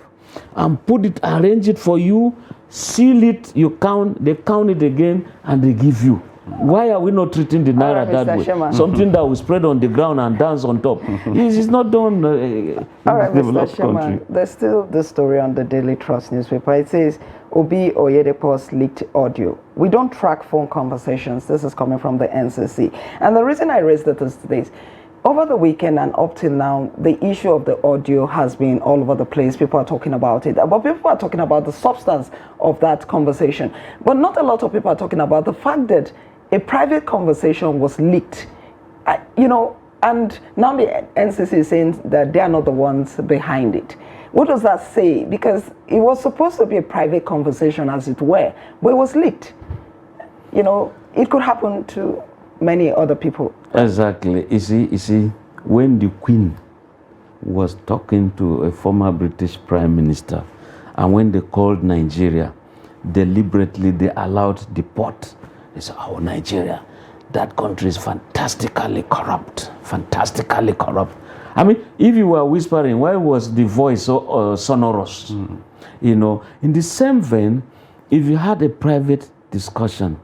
and arrange it for you, seal it, you count, they count it again, and they give you. Why are we not treating the naira that way? Something that will spread on the ground and dance on top. It's not done in developed country. There's still the story on the Daily Trust newspaper. It says, Obi Oyedepo's leaked audio. We don't track phone conversations. This is coming from the NCC. And the reason I raised it is this. Over the weekend and up till now, the issue of the audio has been all over the place. People are talking about it. But people are talking about the substance of that conversation. But not a lot of people are talking about the fact that a private conversation was leaked. And now the NCC is saying that they are not the ones behind it. What does that say? Because it was supposed to be a private conversation, as it were, but it was leaked. It could happen to many other people. Exactly. You see, when the Queen was talking to a former British Prime Minister, and when they called Nigeria, deliberately they allowed the port. They said, oh, Nigeria, that country is fantastically corrupt. Fantastically corrupt. I mean, if you were whispering, why was the voice so sonorous? In the same vein, if you had a private discussion,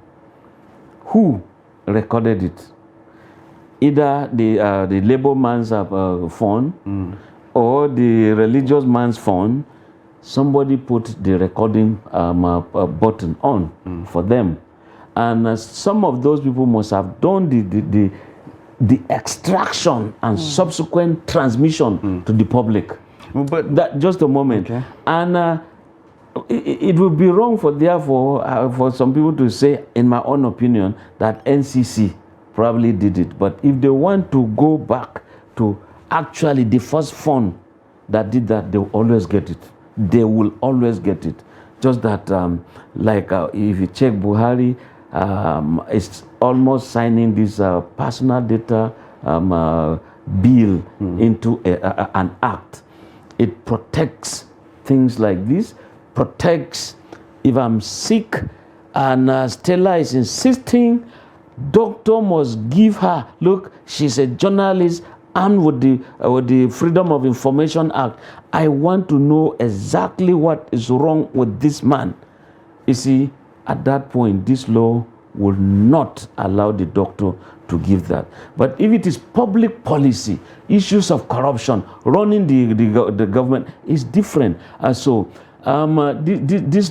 who recorded it? Either the labor man's phone or the religious man's phone. Somebody put the recording button on for them, and some of those people must have done the extraction and subsequent transmission to the public. But that, just a moment, and it would be wrong for some people to say, in my own opinion, that NCC probably did it. But if they want to go back to actually the first phone that did that, they will always get it. They will always get it. Just that, if you check Buhari, it's almost signing this personal data bill into an act. It protects things like this, protects if I'm sick and Stella is insisting, doctor must give her, look, she's a journalist armed with the Freedom of Information Act. I want to know exactly what is wrong with this man. You see, at that point, this law will not allow the doctor to give that. But if it is public policy, issues of corruption, running the government is different. This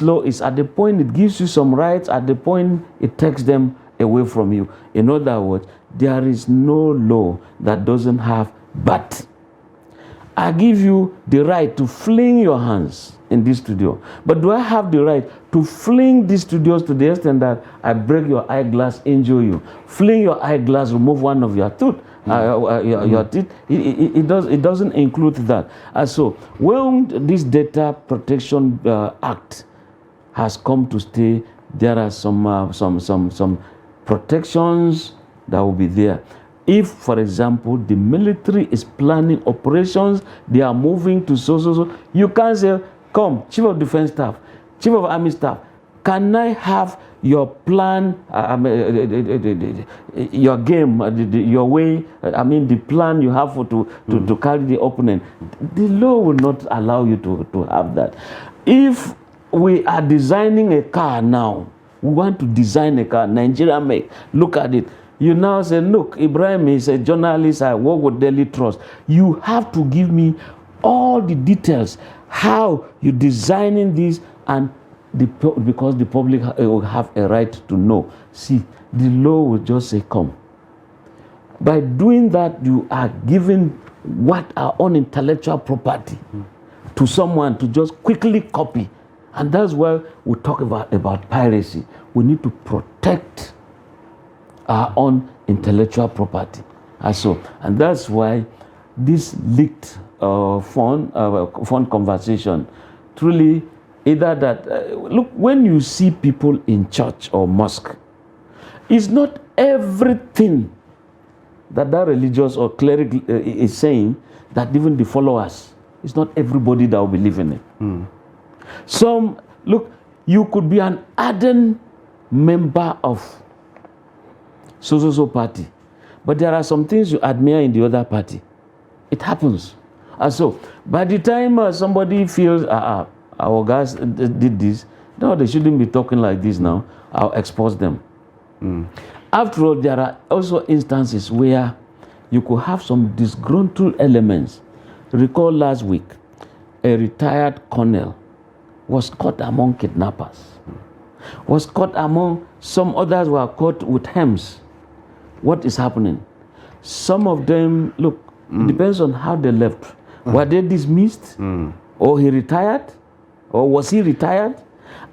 law is at the point it gives you some rights, at the point it takes them away from you. In other words, there is no law that doesn't have but. I give you the right to fling your hands in this studio. But do I have the right to fling these studios to the extent that I break your eyeglass, injure you? Fling your eyeglass, remove one of your tooth, your teeth. It doesn't include that. So when this Data Protection Act has come to stay, there are some protections that will be there. If, for example, the military is planning operations, they are moving to so, you can't say, come, Chief of Defense Staff, Chief of Army Staff, can I have your plan, your game, your way, the plan you have to carry the opponent. The law will not allow you to have that. If we are designing a car now, we want to design a car, Nigeria make, look at it. You now say, look, Ibrahim is a journalist, I work with Daily Trust. You have to give me all the details, how you're designing this, and because the public will have a right to know. See, the law will just say, come. By doing that, you are giving what our own intellectual property to someone to just quickly copy. And that's why we talk about piracy. We need to protect our own intellectual property. And that's why this leaked phone conversation, truly, either that, look, when you see people in church or mosque, it's not everything that religious or cleric is saying that even the followers, it's not everybody that will believe in it. Some, look, you could be an ardent member of so party, but there are some things you admire in the other party. It happens. And so by the time somebody feels our guys did this, no, they shouldn't be talking like this now, I'll expose them. After all, there are also instances where you could have some disgruntled elements. Recall last week, a retired colonel was caught among kidnappers, was caught among, some others were caught with hems. What is happening? Some of them, look, it depends on how they left. Were they dismissed? Or he retired? Or was he retired?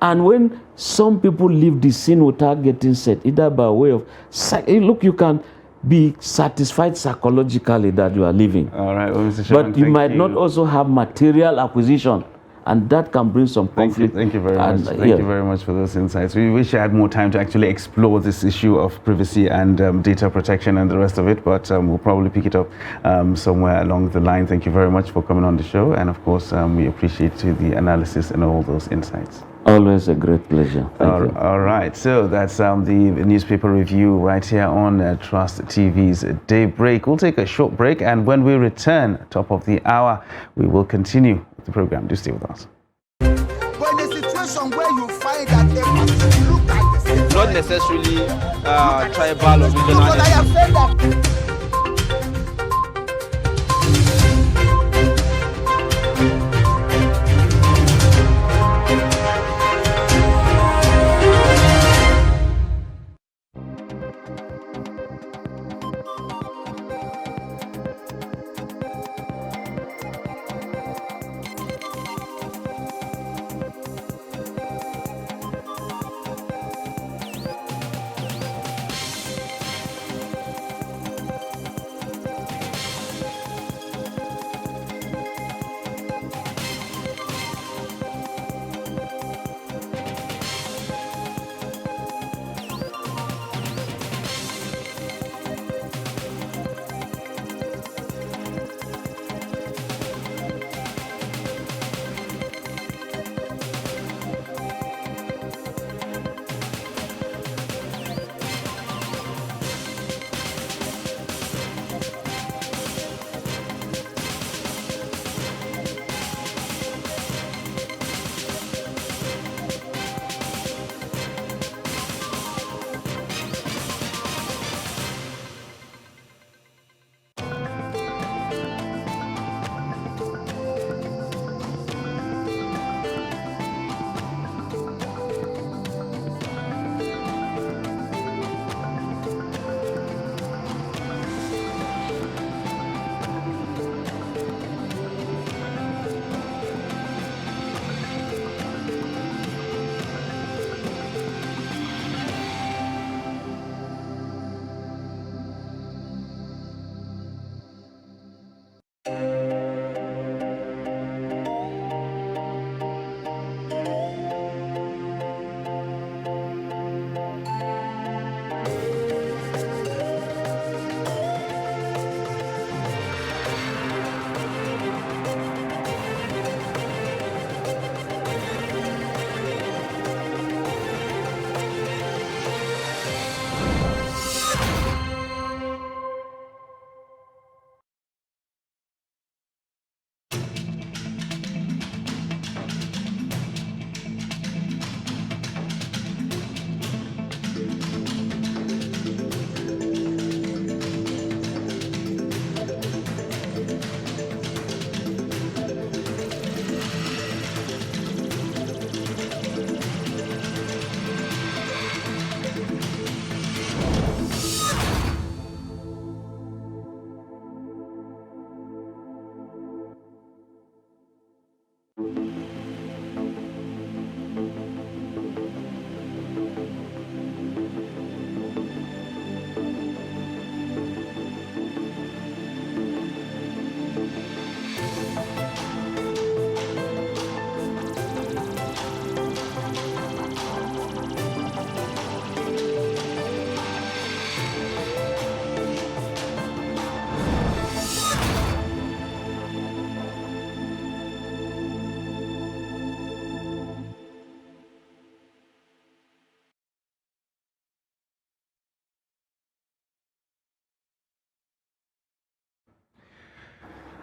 And when some people leave the scene without getting set, either by way of, look, you can be satisfied psychologically that you are living. All right, well, Mr. Chairman, but you might not also have material acquisition. And that can bring some conflict. Thank you very much. Thank you very much for those insights. We wish I had more time to actually explore this issue of privacy and data protection and the rest of it, but we'll probably pick it up somewhere along the line. Thank you very much for coming on the show, and of course, we appreciate the analysis and all those insights. Always a great pleasure. Thank you. All right, so that's the newspaper review right here on Trust TV's Daybreak. We'll take a short break, and when we return, top of the hour, we will continue the program. Do stay with us. But in a situation situation where you find that a person look at the same. Not necessarily tribal or regional. But I have said that.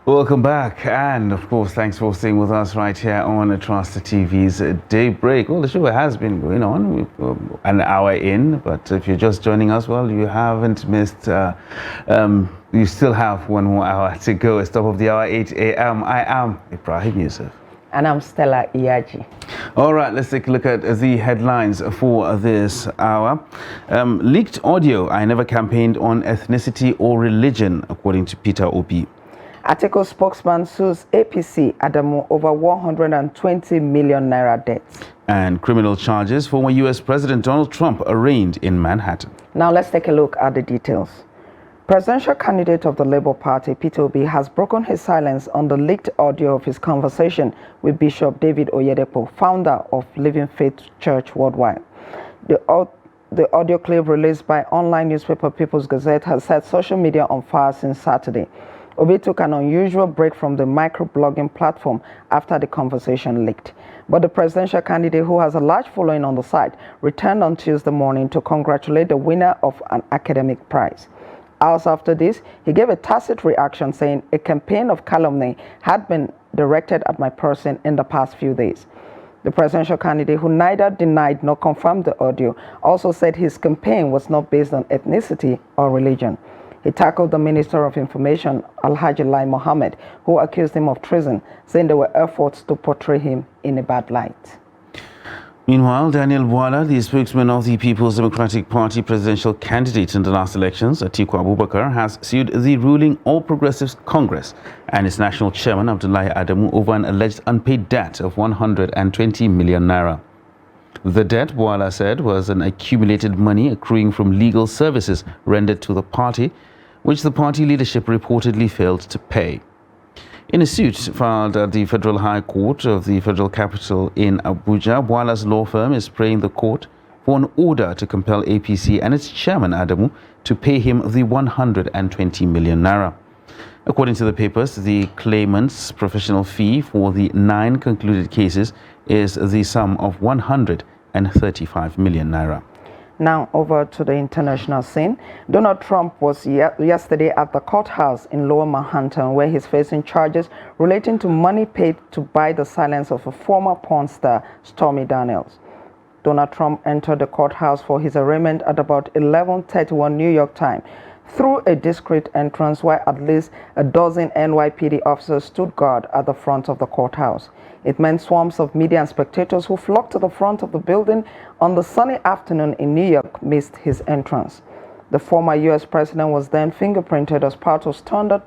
Welcome back, and of course, thanks for staying with us right here on Trust TV's Daybreak. Well, the show has been going on an hour in, but if you're just joining us, well, you haven't missed. You still have one more hour to go. It's top of the hour, 8 a.m. I am Ibrahim Yusuf. And I'm Stella Iyaji. All right, let's take a look at the headlines for this hour. Leaked audio: I never campaigned on ethnicity or religion, according to Peter Obi. Atiku spokesman sues APC Adamu over 120 million naira debts. And criminal charges: former U.S. President Donald Trump arraigned in Manhattan. Now let's take a look at the details. Presidential candidate of the Labour Party, Peter Obi, has broken his silence on the leaked audio of his conversation with Bishop David Oyedepo, founder of Living Faith Church Worldwide. The audio clip released by online newspaper People's Gazette has set social media on fire since Saturday. Obi took an unusual break from the microblogging platform after the conversation leaked. But the presidential candidate, who has a large following on the site, returned on Tuesday morning to congratulate the winner of an academic prize. Hours after this, he gave a tacit reaction, saying a campaign of calumny had been directed at my person in the past few days. The presidential candidate, who neither denied nor confirmed the audio, also said his campaign was not based on ethnicity or religion. He tackled the Minister of Information, Alhaji Lai Mohammed, who accused him of treason, saying there were efforts to portray him in a bad light. Meanwhile, Daniel Bwala, the spokesman of the People's Democratic Party presidential candidate in the last elections, Atiku Abubakar, has sued the ruling All Progressives Congress and its national chairman, Abdullahi Adamu, over an alleged unpaid debt of 120 million naira. The debt, Bwala said, was an accumulated money accruing from legal services rendered to the party, which the party leadership reportedly failed to pay. In a suit filed at the Federal High Court of the Federal Capital in Abuja, Bwala's law firm is praying the court for an order to compel APC and its chairman, Adamu, to pay him the 120 million naira. According to the papers, the claimant's professional fee for the 9 concluded cases is the sum of 135 million naira. Now over to the international scene. Donald Trump was yesterday at the courthouse in Lower Manhattan, where he's facing charges relating to money paid to buy the silence of a former porn star, Stormy Daniels. Donald Trump entered the courthouse for his arraignment at about 11:31 New York time through a discreet entrance, where at least a dozen NYPD officers stood guard at the front of the courthouse. It meant swarms of media and spectators who flocked to the front of the building on the sunny afternoon in New York missed his entrance. The former U.S. president was then fingerprinted as part of standard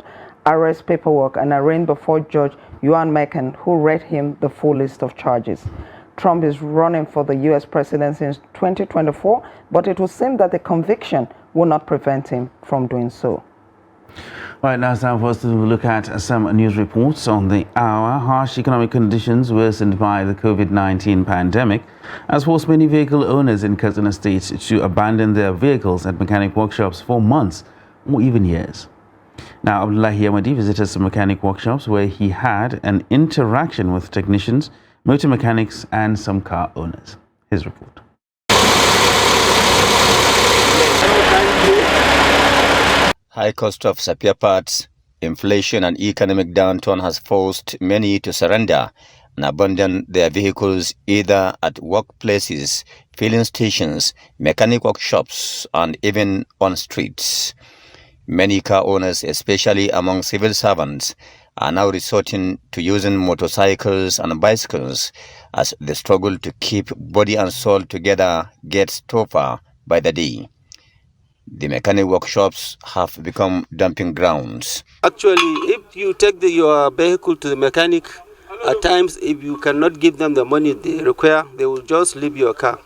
arrest paperwork and arraigned before Judge Juan Merchan, who read him the full list of charges. Trump is running for the U.S. presidency since 2024, but it would seem that the conviction will not prevent him from doing so. All right, now it's time for us to look at some news reports on the hour. Harsh economic conditions worsened by the COVID-19 pandemic has forced many vehicle owners in Katsina State to abandon their vehicles at mechanic workshops for months or even years. Now, Abdullahi Ahmadi visited some mechanic workshops where he had an interaction with technicians, motor mechanics and some car owners. His report. High cost of spare parts, inflation and economic downturn has forced many to surrender and abandon their vehicles either at workplaces, filling stations, mechanic workshops and even on streets. Many car owners, especially among civil servants, are now resorting to using motorcycles and bicycles as the struggle to keep body and soul together gets tougher by the day. The mechanic workshops have become dumping grounds. Actually, if you take your vehicle to the mechanic, at times if you cannot give them the money they require, they will just leave your car.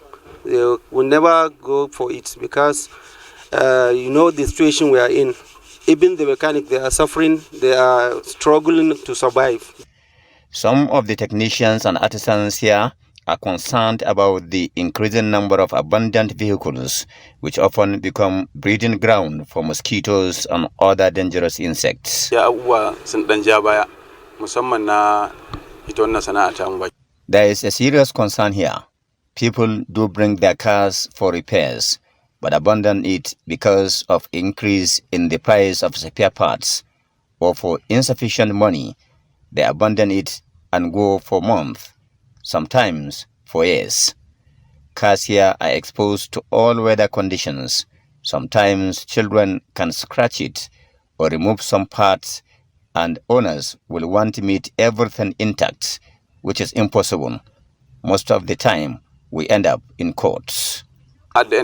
They will never go for it because you know the situation we are in. Even the mechanic, they are suffering, they are struggling to survive. Some of the technicians and artisans here are concerned about the increasing number of abandoned vehicles, which often become breeding ground for mosquitoes and other dangerous insects. There is a serious concern here. People do bring their cars for repairs, but abandon it because of increase in the price of spare parts, or for insufficient money. They abandon it and go for months, sometimes for years. Cars here are exposed to all weather conditions. Sometimes children can scratch it or remove some parts, and owners will want to meet everything intact, which is impossible. Most of the time, we end up in courts. But the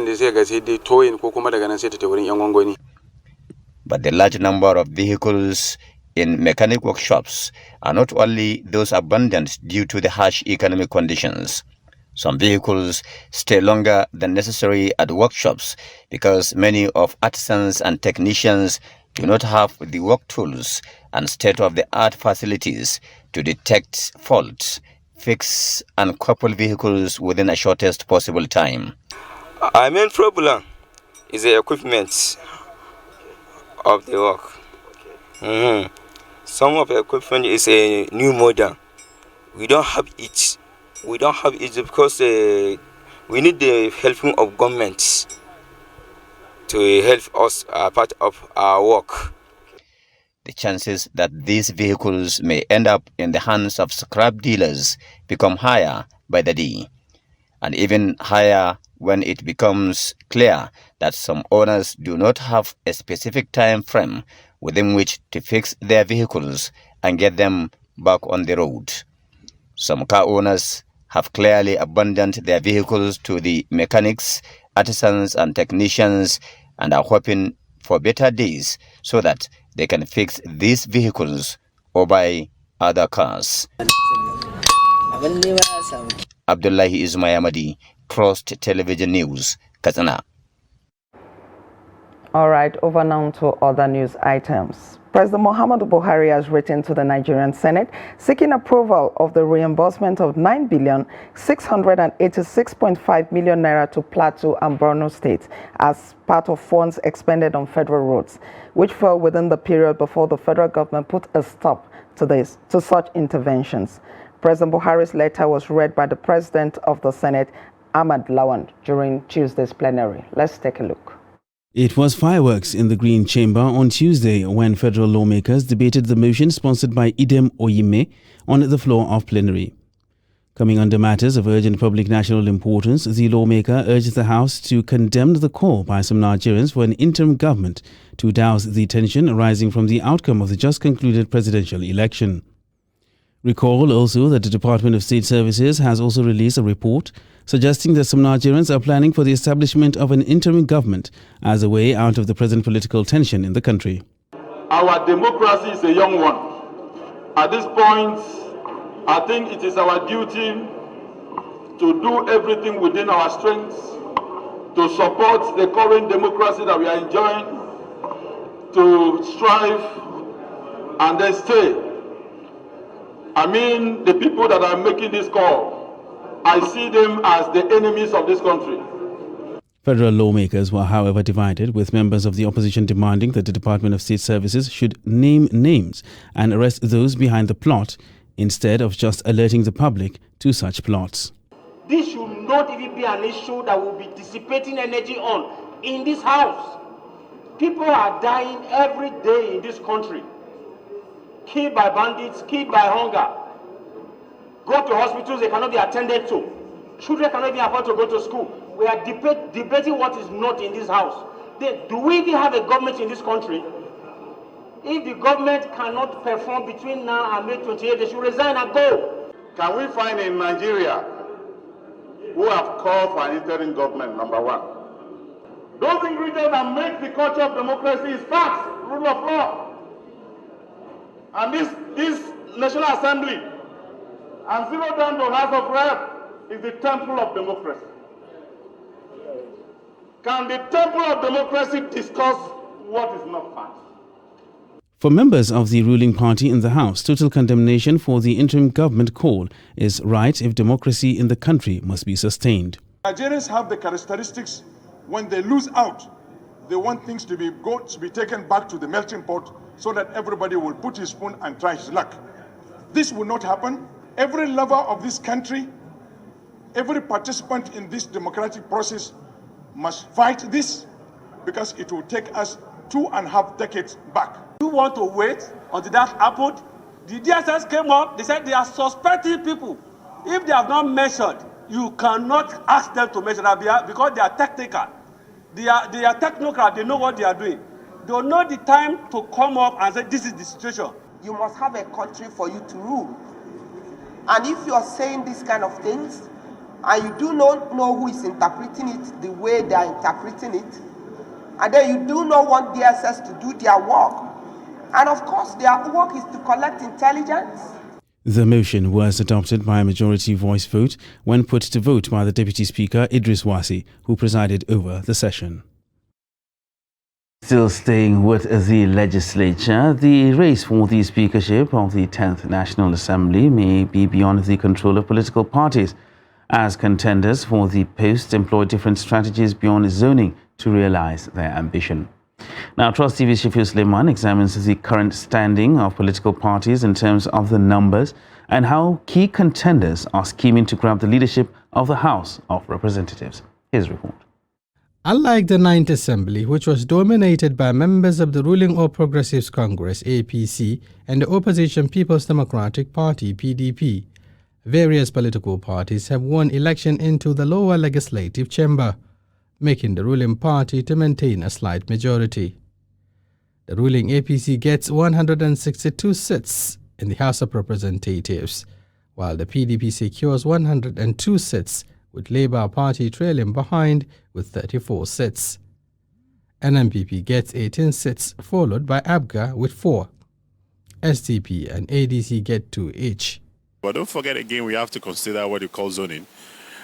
large number of vehicles in mechanic workshops are not only those abandoned due to the harsh economic conditions. Some vehicles stay longer than necessary at workshops because many of artisans and technicians do not have the work tools and state-of-the-art facilities to detect faults, fix and couple vehicles within a shortest possible time. Our main problem is the equipment of the work. Some of the equipment is a new model. We don't have it. We don't have it because we need the helping of governments to help us part of our work. The chances that these vehicles may end up in the hands of scrap dealers become higher by the day, and even higher when it becomes clear that some owners do not have a specific time frame within which to fix their vehicles and get them back on the road. Some car owners have clearly abandoned their vehicles to the mechanics, artisans and technicians and are hoping for better days so that they can fix these vehicles or buy other cars. Abdullahi Ismayamadi, Trust Television News, Katsina. All right, over now to other news items. President Muhammadu Buhari has written to the Nigerian Senate seeking approval of the reimbursement of 9,686.5 million naira to Plateau and Borno states as part of funds expended on federal roads, which fell within the period before the federal government put a stop to such interventions. President Buhari's letter was read by the President of the Senate, Ahmad Lawan, during Tuesday's plenary. Let's take a look. It was fireworks in the Green Chamber on Tuesday when federal lawmakers debated the motion sponsored by Idem Oyime on the floor of plenary. Coming under matters of urgent public national importance, the lawmaker urged the House to condemn the call by some Nigerians for an interim government to douse the tension arising from the outcome of the just concluded presidential election. Recall also that the Department of State Services has also released a report suggesting that some Nigerians are planning for the establishment of an interim government as a way out of the present political tension in the country. Our democracy is a young one. At this point, I think it is our duty to do everything within our strength to support the current democracy that we are enjoying, to strive and then stay. I mean, the people that are making this call, I see them as the enemies of this country. Federal lawmakers were, however, divided, with members of the opposition demanding that the Department of State Services should name names and arrest those behind the plot instead of just alerting the public to such plots. This should not even be an issue that will be dissipating energy on in this house. People are dying every day in this country. Killed by bandits, killed by hunger. Go to hospitals, they cannot be attended to. Children cannot even afford to go to school. We are debating what is not in this house. Do we even have a government in this country? If the government cannot perform between now and May 28, they should resign and go. Can we find in Nigeria who have called for an interim government, number one? Those ingredients that make the culture of democracy is facts, rule of law. And this National Assembly and zero down to House of Rep is the temple of democracy. Can the temple of democracy discuss what is not fact? For members of the ruling party in the House, total condemnation for the interim government call is right if democracy in the country must be sustained. Nigerians have the characteristics when they lose out, they want things to be taken back to the melting pot so that everybody will put his spoon and try his luck. This will not happen. Every lover of this country, every participant in this democratic process must fight this because it will take us 2.5 decades back. You want to wait until that happened? The DSS came up, they said they are suspecting people. If they have not measured, you cannot ask them to measure that because they are technical. They are technocrats, they know what they are doing. They don't know the time to come up and say this is the situation. You must have a country for you to rule. And if you are saying these kind of things, and you do not know who is interpreting it the way they are interpreting it, and then you do not want DSS to do their work, and of course their work is to collect intelligence. The motion was adopted by a majority voice vote when put to vote by the Deputy Speaker Idris Wasi, who presided over the session. Still staying with the legislature, the race for the speakership of the 10th National Assembly may be beyond the control of political parties, as contenders for the post employ different strategies beyond zoning to realize their ambition. Now, Trust TV's Shafir Suleiman examines the current standing of political parties in terms of the numbers and how key contenders are scheming to grab the leadership of the House of Representatives. His report. Unlike the 9th Assembly, which was dominated by members of the ruling All Progressives Congress (APC) and the opposition People's Democratic Party (PDP), Various political parties have won election into the lower legislative chamber, making the ruling party to maintain a slight majority. The ruling APC gets 162 seats in the House of Representatives, while the PDP secures 102 seats, with Labour Party trailing behind with 34 seats. NMPP gets 18 seats, followed by ABGA with 4. SDP and ADC get 2 each. But don't forget again, we have to consider what you call zoning.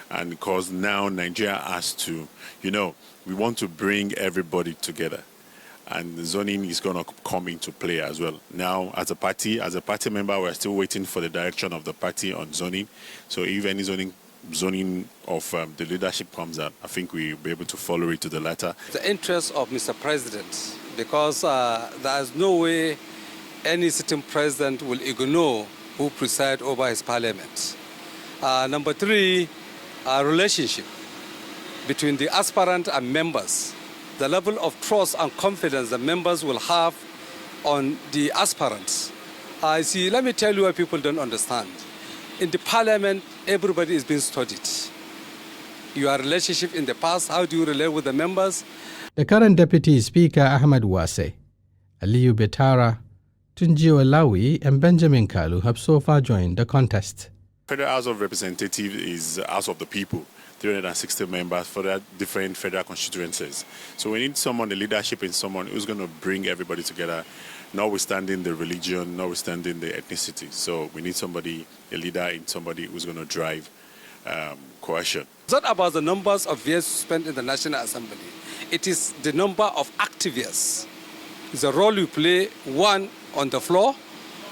And because now Nigeria has to, we want to bring everybody together. And zoning is going to come into play as well. Now, as a party member, we're still waiting for the direction of the party on zoning. So if any zoning of the leadership comes out, I think we'll be able to follow it to the letter. The interest of Mr. President, because there is no way any sitting president will ignore who preside over his parliament. Number 3, relationship between the aspirant and members. The level of trust and confidence the members will have on the aspirants. Let me tell you what people don't understand. In the parliament, everybody is being studied. Your relationship in the past, how do you relate with the members? The current Deputy Speaker Ahmed Wase, Aliyu Betara, Tunjio Lawi and Benjamin Kalu have so far joined the contest. Federal House of Representatives is House of the People, 360 members for the different federal constituencies. So we need someone, the leadership in someone who's going to bring everybody together, notwithstanding the religion, notwithstanding the ethnicity. So we need somebody, a leader in somebody who's going to drive cohesion. It's not about the numbers of years spent in the National Assembly. It is the number of activists. It's the role you play, one, on the floor,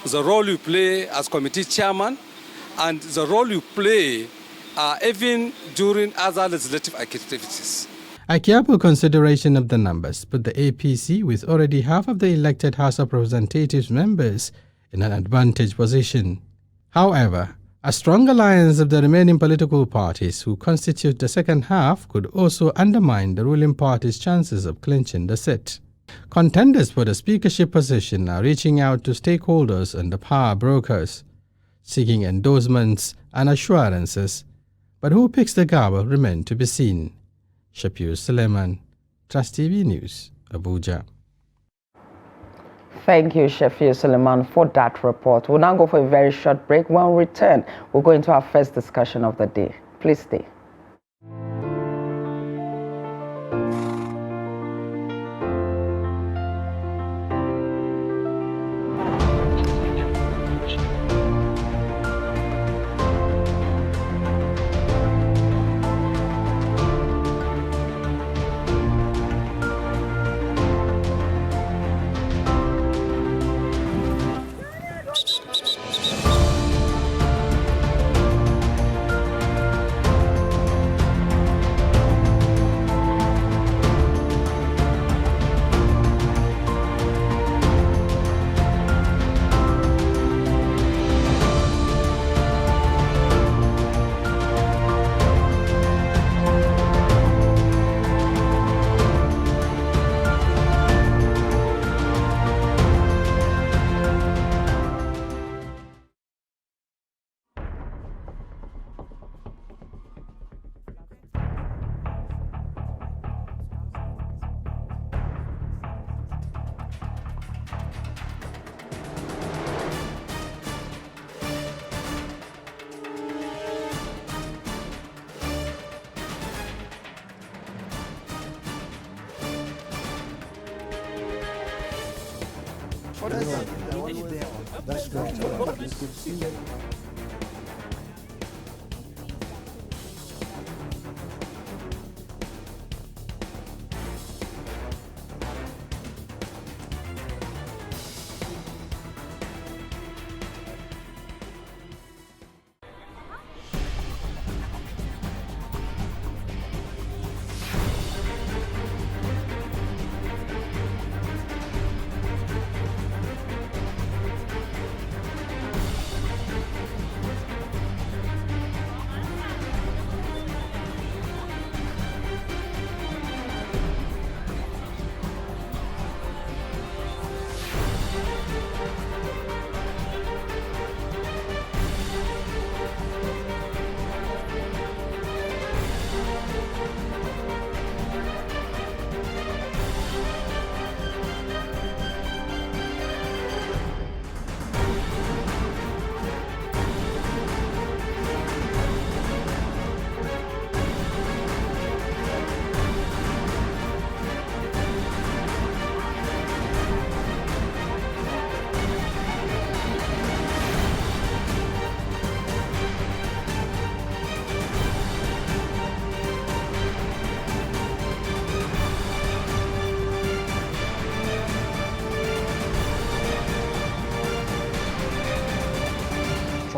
the role you play as committee chairman, and the role you play even during other legislative activities. A careful consideration of the numbers put the APC, with already half of the elected House of Representatives members, in an advantageous position. However, a strong alliance of the remaining political parties who constitute the second half could also undermine the ruling party's chances of clinching the seat. Contenders for the speakership position are reaching out to stakeholders and the power brokers, seeking endorsements and assurances, but who picks the gavel remains to be seen. Shapir Suleiman, Trust TV News, Abuja. Thank you, Shafir Suleiman, for that report. We'll now go for a very short break. When we return, we'll go into our first discussion of the day. Please stay. That's great.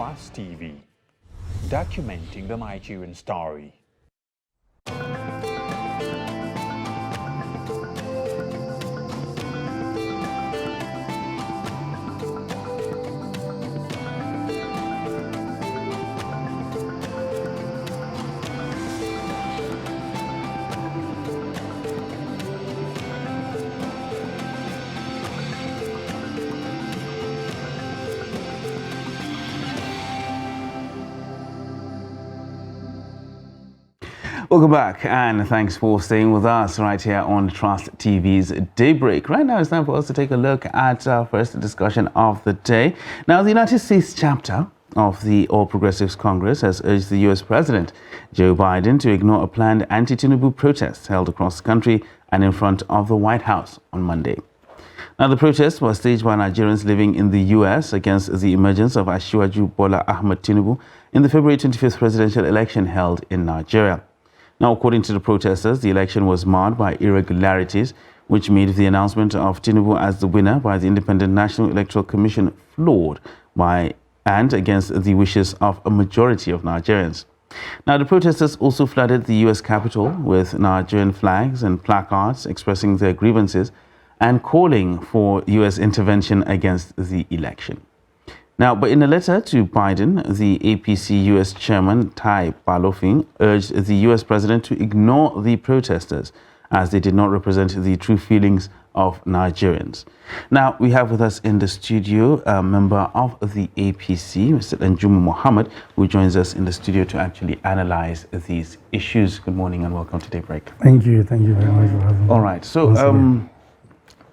Trust TV, documenting the Nigerian story. Welcome back, and thanks for staying with us right here on Trust TV's Daybreak. Right now, it's time for us to take a look at our first discussion of the day. Now, the United States chapter of the All Progressives Congress has urged the U.S. President Joe Biden to ignore a planned anti-Tinubu protest held across the country and in front of the White House on Monday. Now, the protest was staged by Nigerians living in the U.S. against the emergence of Asiwaju Bola Ahmed Tinubu in the February 25th presidential election held in Nigeria. Now, according to the protesters, the election was marred by irregularities, which made the announcement of Tinubu as the winner by the Independent National Electoral Commission flawed and against the wishes of a majority of Nigerians. Now, the protesters also flooded the U.S. Capitol with Nigerian flags and placards expressing their grievances and calling for U.S. intervention against the election. Now, but in a letter to Biden, the APC U.S. Chairman Tai Balofin urged the U.S. President to ignore the protesters as they did not represent the true feelings of Nigerians. Now, we have with us in the studio a member of the APC, Mr. Danjuma Mohammed, who joins us in the studio to actually analyze these issues. Good morning and welcome to Daybreak. Thank you very much for having me. All right, so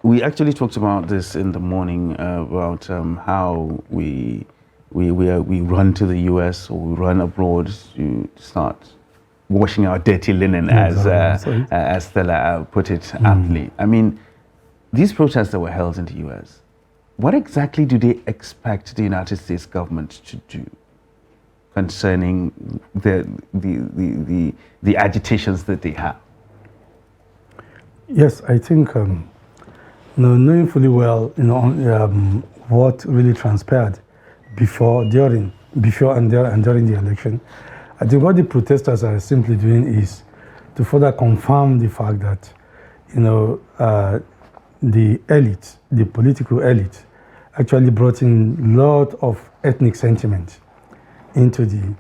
we actually talked about this in the morning about how we run to the U.S. or we run abroad to start washing our dirty linen, as Stella put it aptly. I mean, these protests that were held in the U.S., what exactly do they expect the United States government to do concerning the agitations that they have? Yes, I think. Knowing fully well, what really transpired before and during the election, I think what the protesters are simply doing is to further confirm the fact that, the elite, the political elite, actually brought in a lot of ethnic sentiment into the,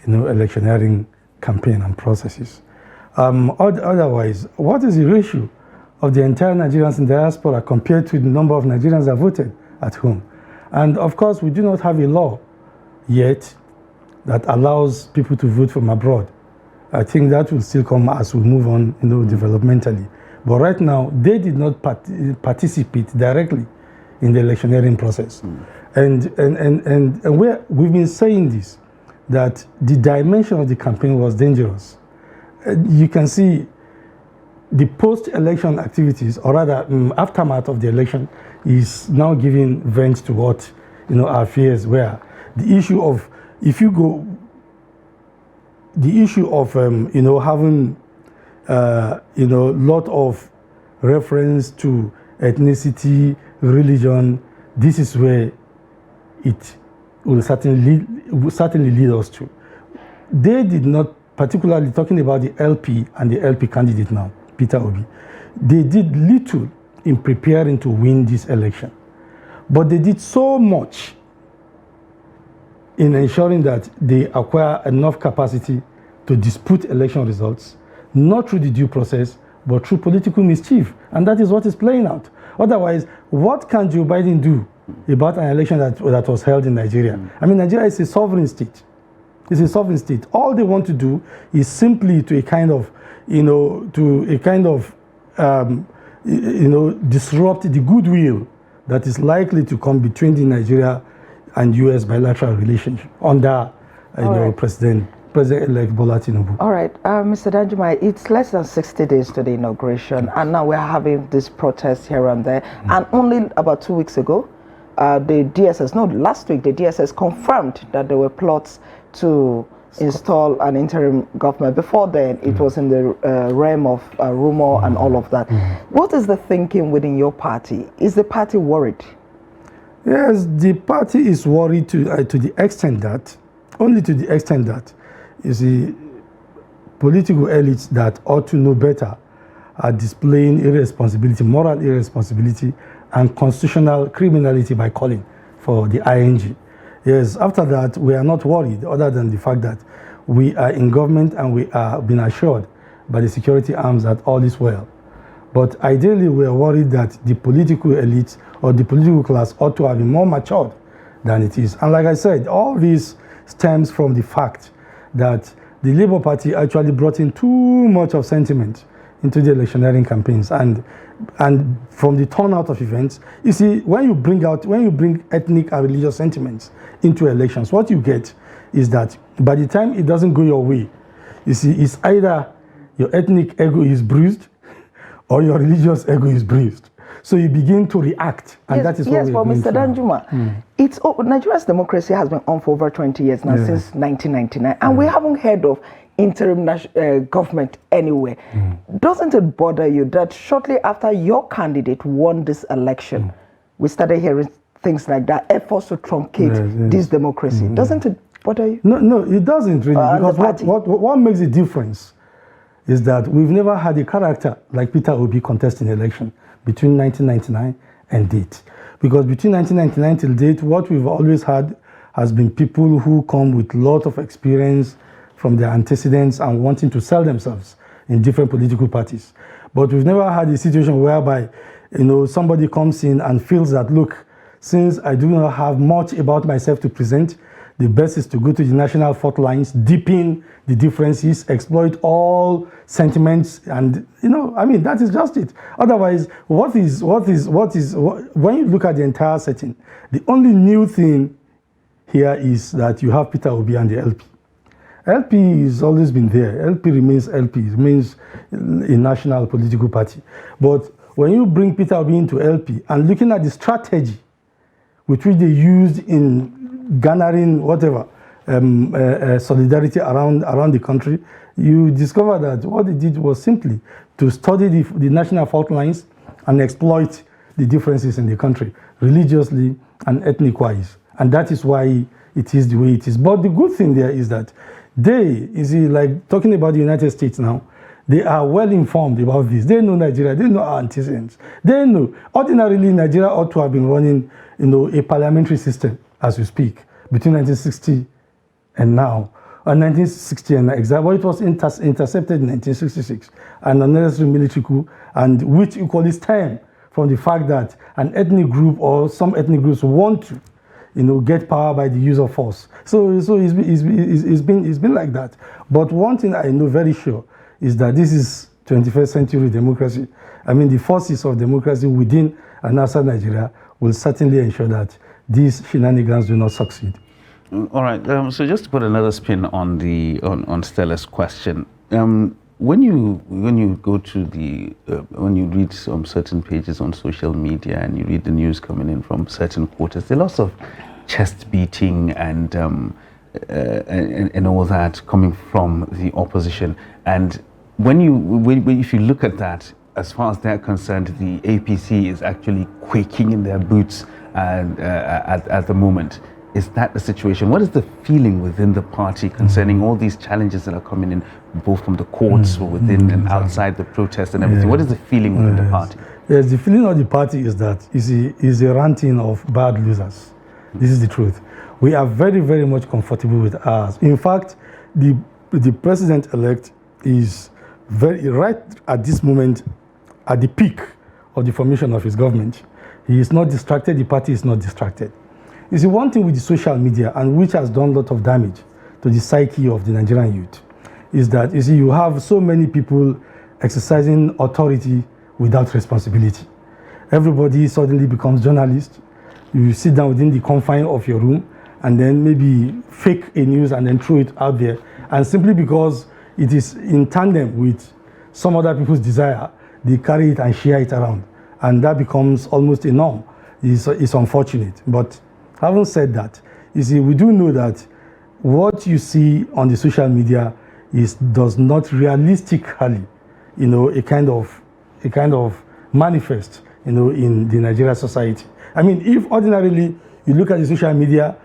electioneering campaign and processes. Otherwise, what is the ratio of the entire Nigerians in diaspora compared to the number of Nigerians that voted at home? And of course, we do not have a law yet that allows people to vote from abroad. I think that will still come as we move on, developmentally. But right now, they did not participate directly in the electioneering process. And we've been saying this, that the dimension of the campaign was dangerous. You can see the post-election activities, or rather aftermath of the election, is now giving vent to what our fears were. The issue of having lot of reference to ethnicity, religion. This is where it will certainly lead us to. They did not, particularly talking about the LP and the LP candidate now, Peter Obi, they did little in preparing to win this election. But they did so much in ensuring that they acquire enough capacity to dispute election results, not through the due process, but through political mischief. And that is what is playing out. Otherwise, what can Joe Biden do about an election that was held in Nigeria? I mean, Nigeria is a sovereign state. It's a sovereign state. All they want to do is simply disrupt the goodwill that is likely to come between the Nigeria and U.S. bilateral relationship under President-elect Bola Tinubu. All right, Mr. Danjuma, it's less than 60 days to the inauguration, and now we're having this protest here and there. And only about 2 weeks ago, last week, the DSS confirmed that there were plots to install an interim government. Before then, it was in the realm of rumor and all of that. What is the thinking within your party? Is the party worried? Yes, the party is worried to the extent that, only to the extent that, you see, political elites that ought to know better are displaying irresponsibility, moral irresponsibility, and constitutional criminality by calling for the ING. Yes, after that, we are not worried, other than the fact that we are in government and we are being assured by the security arms that all is well. But ideally, we are worried that the political elites or the political class ought to have been more matured than it is. And like I said, all this stems from the fact that the Labour Party actually brought in too much of sentiment into the electioneering campaigns, and from the turnout of events, you see, when you bring ethnic and religious sentiments into elections, what you get is that by the time it doesn't go your way, you see, it's either your ethnic ego is bruised or your religious ego is bruised. So you begin to react, and that is what we're going Mr. Danjuma, Nigeria's democracy has been on for over 20 years now, since 1999, and we haven't heard of interim government anywhere. Doesn't it bother you that shortly after your candidate won this election, we started hearing things like that, efforts to truncate this democracy? Doesn't it bother you? No, it doesn't really, because what makes a difference is that we've never had a character like Peter Obi contesting election between 1999 and date. Because between 1999 till date, what we've always had has been people who come with a lot of experience from their antecedents and wanting to sell themselves in different political parties. But we've never had a situation whereby, you know, somebody comes in and feels that, look, since I do not have much about myself to present, the best is to go to the national fault lines, deepen the differences, exploit all sentiments, and, you know, I mean, that is just it. Otherwise, when you look at the entire setting, the only new thing here is that you have Peter Obi and the LP. LP has always been there. LP remains LP. It remains a national political party. But when you bring Peter Obi into LP and looking at the strategy with which they used in garnering whatever solidarity around the country, you discover that what they did was simply to study the national fault lines and exploit the differences in the country, religiously and ethnic-wise. And that is why it is the way it is. But the good thing there is that they, you see, like talking about the United States now, they are well informed about this. They know Nigeria, they know our antecedents. They know. Ordinarily, Nigeria ought to have been running, you know, a parliamentary system as we speak, between 1960 and now. 1960 and exactly, well, it was intercepted in 1966, an unnecessary military coup, and which equally stemmed from the fact that an ethnic group or some ethnic groups want to, you know, get power by the use of force. So it's been like that. But one thing I know very sure is that this is 21st century democracy. I mean, the forces of democracy within and outside Nigeria will certainly ensure that these shenanigans do not succeed. All right. So just to put another spin on on Stella's question, when you go to when you read some certain pages on social media and you read the news coming in from certain quarters, there are lots of chest beating and all that coming from the opposition. And if you look at that, as far as they're concerned, the APC is actually quaking in their boots at the moment. Is that the situation? What is the feeling within the party concerning all these challenges that are coming in, both from the courts or within and outside the protests and everything? What is the feeling within the party? Yes, the feeling of the party is that is a ranting of bad losers. This is the truth. We are very, very much comfortable with ours. In fact, the president-elect is right at this moment at the peak of the formation of his government. He is not distracted. The party is not distracted. You see, one thing with the social media, and which has done a lot of damage to the psyche of the Nigerian youth, is that, you see, you have so many people exercising authority without responsibility. Everybody suddenly becomes journalist. You sit down within the confine of your room and then maybe fake a news and then throw it out there. And simply because it is in tandem with some other people's desire, they carry it and share it around. And that becomes almost a norm. It's unfortunate. But having said that, you see, we do know that what you see on the social media does not realistically, you know, a kind of manifest in the Nigerian society. I mean, if ordinarily you look at the social media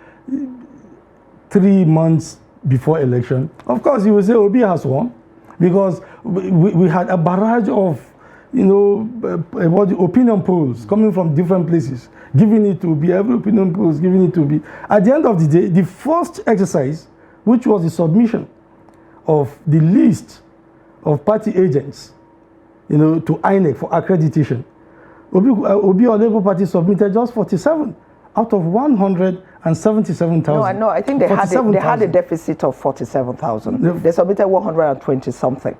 3 months before election, of course you will say Obi has won, because we had a barrage of opinion polls coming from different places, giving it to Obi, every opinion polls giving it to Obi. At the end of the day, the first exercise, which was the submission of the list of party agents, to INEC for accreditation, Obi or Labour Party submitted just 47 out of 177,000. No, I think they had a deficit of 47,000. They submitted 120 something.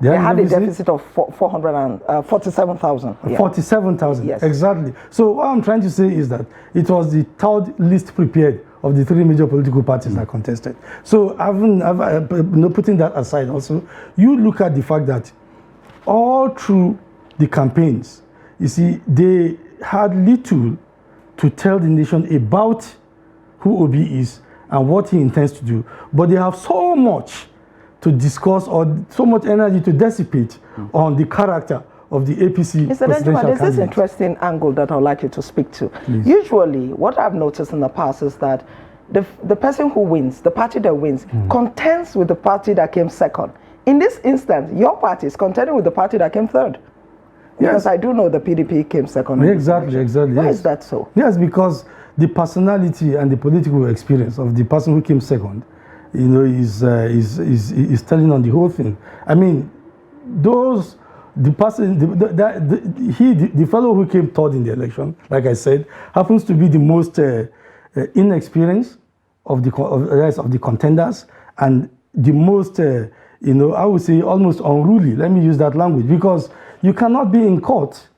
They had a deficit of 47,000. Yeah. 47,000, yes. Exactly. So what I'm trying to say is that it was the third list prepared of the 3 major political parties that contested. So putting that aside also, you look at the fact that all through the campaigns, you see, they had little to tell the nation about who Obi is and what he intends to do. But they have so much to discuss, or so much energy to dissipate on the character of the APC Mr. Danjuma, there's this interesting angle that I'd like you to speak to. Please. Usually, what I've noticed in the past is that the person who wins, the party that wins, contends with the party that came second. In this instance, your party is contending with the party that came third. Because I do know the PDP came second. Exactly. Why is that so? Yes, because the personality and the political experience of the person who came second, is telling on the whole thing. I mean, the fellow who came third in the election, like I said, happens to be the most inexperienced of the contenders, and the most, I would say almost unruly. Let me use that language, because you cannot be in court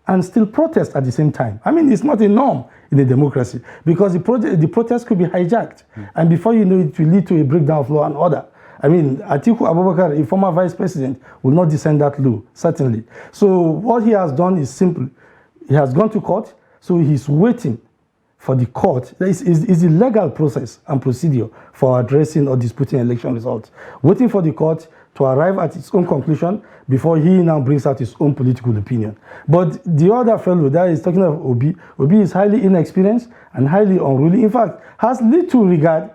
and still protest at the same time. I mean, it's not a norm in a democracy, because the protest could be hijacked, and before you know it will lead to a breakdown of law and order. I mean, Atiku Abubakar, a former vice president, will not descend that low, certainly. So what he has done is simple. He has gone to court, so he's waiting for the court. It's the legal process and procedure for addressing or disputing election results. Waiting for the court to arrive at its own conclusion before he now brings out his own political opinion. But the other fellow that is talking of Obi is highly inexperienced and highly unruly. In fact, has little regard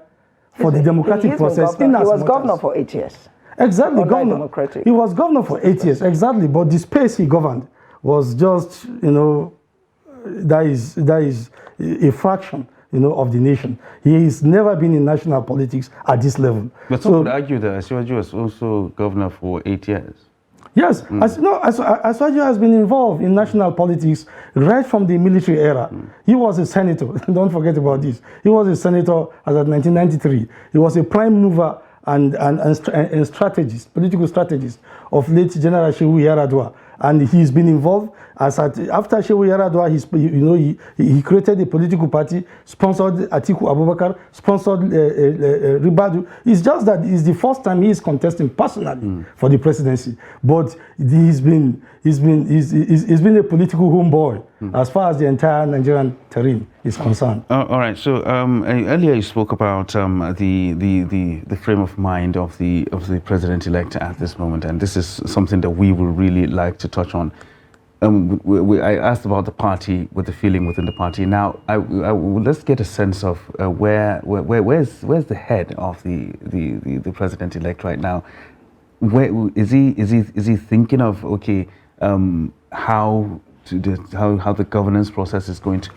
for the democratic process. He was governor for 8 years. Exactly, governor. He was governor for 8 years, exactly. But the space he governed was just, that is a fraction, of the nation. He has never been in national politics at this level. But some would argue that Asiwaju was also governor for 8 years. Yes, Asiwaju has been involved in national politics right from the military era. He was a senator. Don't forget about this. He was a senator as of 1993. He was a prime mover and strategist, political strategist of late General Shehu Yaradua. And he's been involved after Shehu Yaradua. He created a political party, sponsored Atiku Abubakar, sponsored Ribadu. It's just that it's the first time he is contesting personally for the presidency. But he's been a political homeboy as far as the entire Nigerian terrain is concerned. All right. So earlier you spoke about the frame of mind of the president-elect at this moment, and this is something that we would really like to touch on. I asked about the party, with the feeling within the party. Now, let's get a sense of where's the head of the president-elect right now. Where is he thinking of how the governance process is going to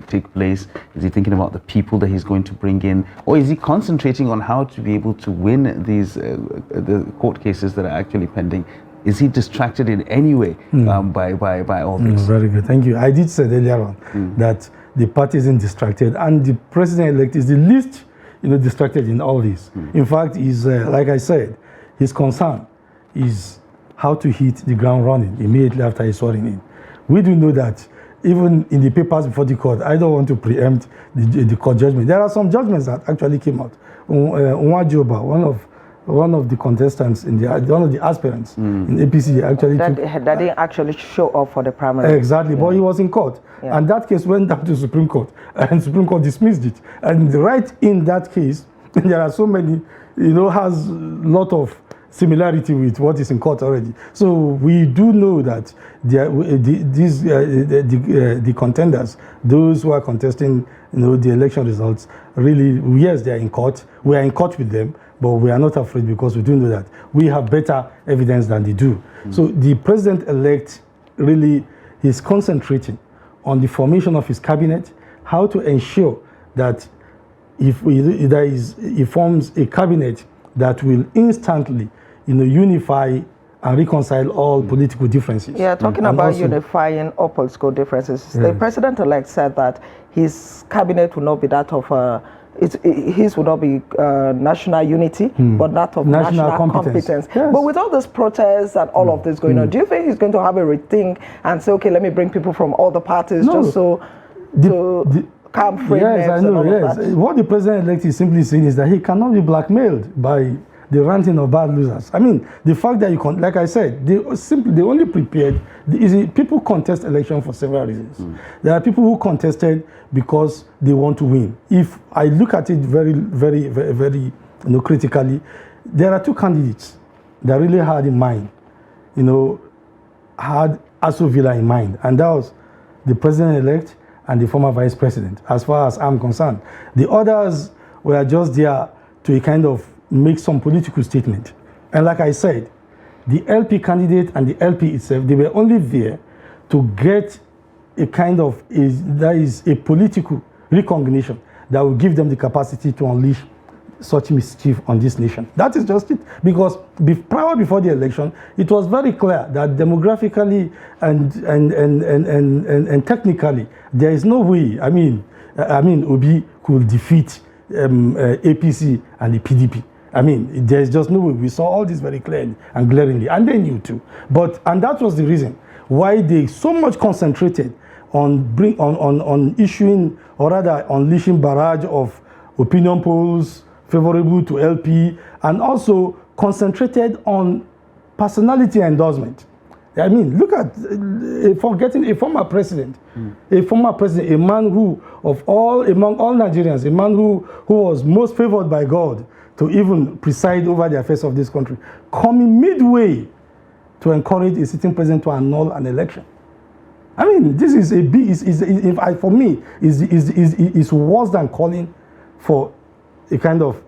take place? Is he thinking about the people that he's going to bring in, or is he concentrating on how to be able to win these the court cases that are actually pending? Is he distracted in any way by all this? Very good, thank you. I did say earlier on that the party isn't distracted, and the president-elect is the least distracted in all this. In fact, like I said, his concern is how to hit the ground running immediately after he's sworn in. We do know that even in the papers before the court, I don't want to preempt the court judgment. There are some judgments that actually came out. Nwajoba, one of the contestants one of the aspirants in APC actually that didn't actually show up for the primary. Exactly, but he was in court, and that case went down to Supreme Court, and Supreme Court dismissed it. And right in that case, there are so many, has a lot of similarity with what is in court already. So we do know that the contenders, those who are contesting, the election results, really, yes, they are in court. We are in court with them, but we are not afraid because we do know that we have better evidence than they do. So the president-elect really is concentrating on the formation of his cabinet, how to ensure that he forms a cabinet that will instantly, unify and reconcile all political differences. Yeah, talking about unifying all political differences, the president-elect said that his cabinet will not be that of his will not be national unity, but that of national competence. Yes. But with all this protests and all of this going on, do you think he's going to have a rethink and say, okay, let me bring people from all the parties just so calm frame? Yes, I know. Yes, what the president-elect is simply saying is that he cannot be blackmailed by the ranting of bad losers. I mean, the fact that like I said, they only prepared. People contest election for several reasons. There are people who contested because they want to win. If I look at it very, very, very, very critically, there are two candidates that really had in mind, had Aso Villa in mind, and that was the president-elect and the former vice president, as far as I'm concerned. The others were just there to kind of make some political statement. And like I said, the LP candidate and the LP itself, they were only there to get a kind of, that is a political recognition that will give them the capacity to unleash such mischief on this nation. That is just it. Because before the election, it was very clear that demographically and technically, there is no way, I mean, Obi could defeat APC and the PDP. I mean, there's just no way. We saw all this very clearly and glaringly, and they knew too. And that was the reason why they so much concentrated on issuing, or rather unleashing barrage of opinion polls favorable to LP, and also concentrated on personality endorsement. I mean, look at forgetting a former president, a man who, among all Nigerians, a man who was most favored by God to even preside over the affairs of this country, coming midway to encourage a sitting president to annul an election. I mean, this is a big, for me, is worse than calling for a kind of,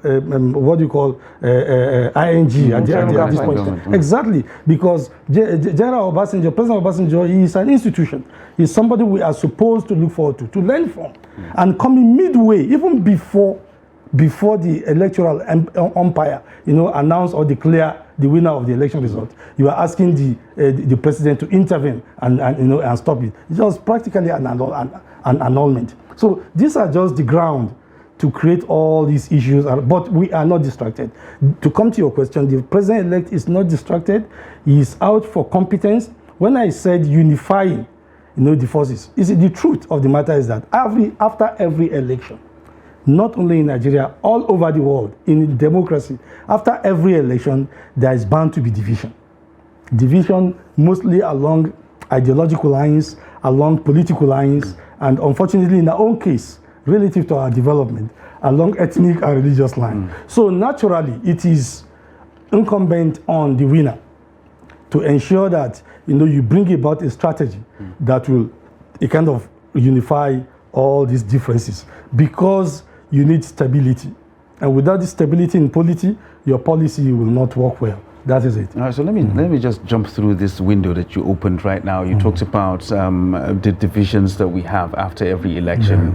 what do you call, ING at this point. Exactly, because General Obasanjo, President Obasanjo, he is an institution. He's somebody we are supposed to look forward to learn from. And coming midway, even before the electoral umpire, announce or declare the winner of the election result, you are asking the president to intervene and stop it. It's just practically an annulment. So these are just the ground to create all these issues, but we are not distracted. To come to your question, the president-elect is not distracted. He is out for competence. When I said unifying, the forces, the truth of the matter is that after every election, not only in Nigeria, all over the world, in democracy, after every election, there is bound to be division. Division mostly along ideological lines, along political lines, and unfortunately, in our own case, relative to our development, along ethnic and religious lines. So naturally, it is incumbent on the winner to ensure that you bring about a strategy that will kind of unify all these differences, because you need stability. And without the stability in polity, your policy will not work well. That is it. All right, so let me just jump through this window that you opened right now. You talked about the divisions that we have after every election.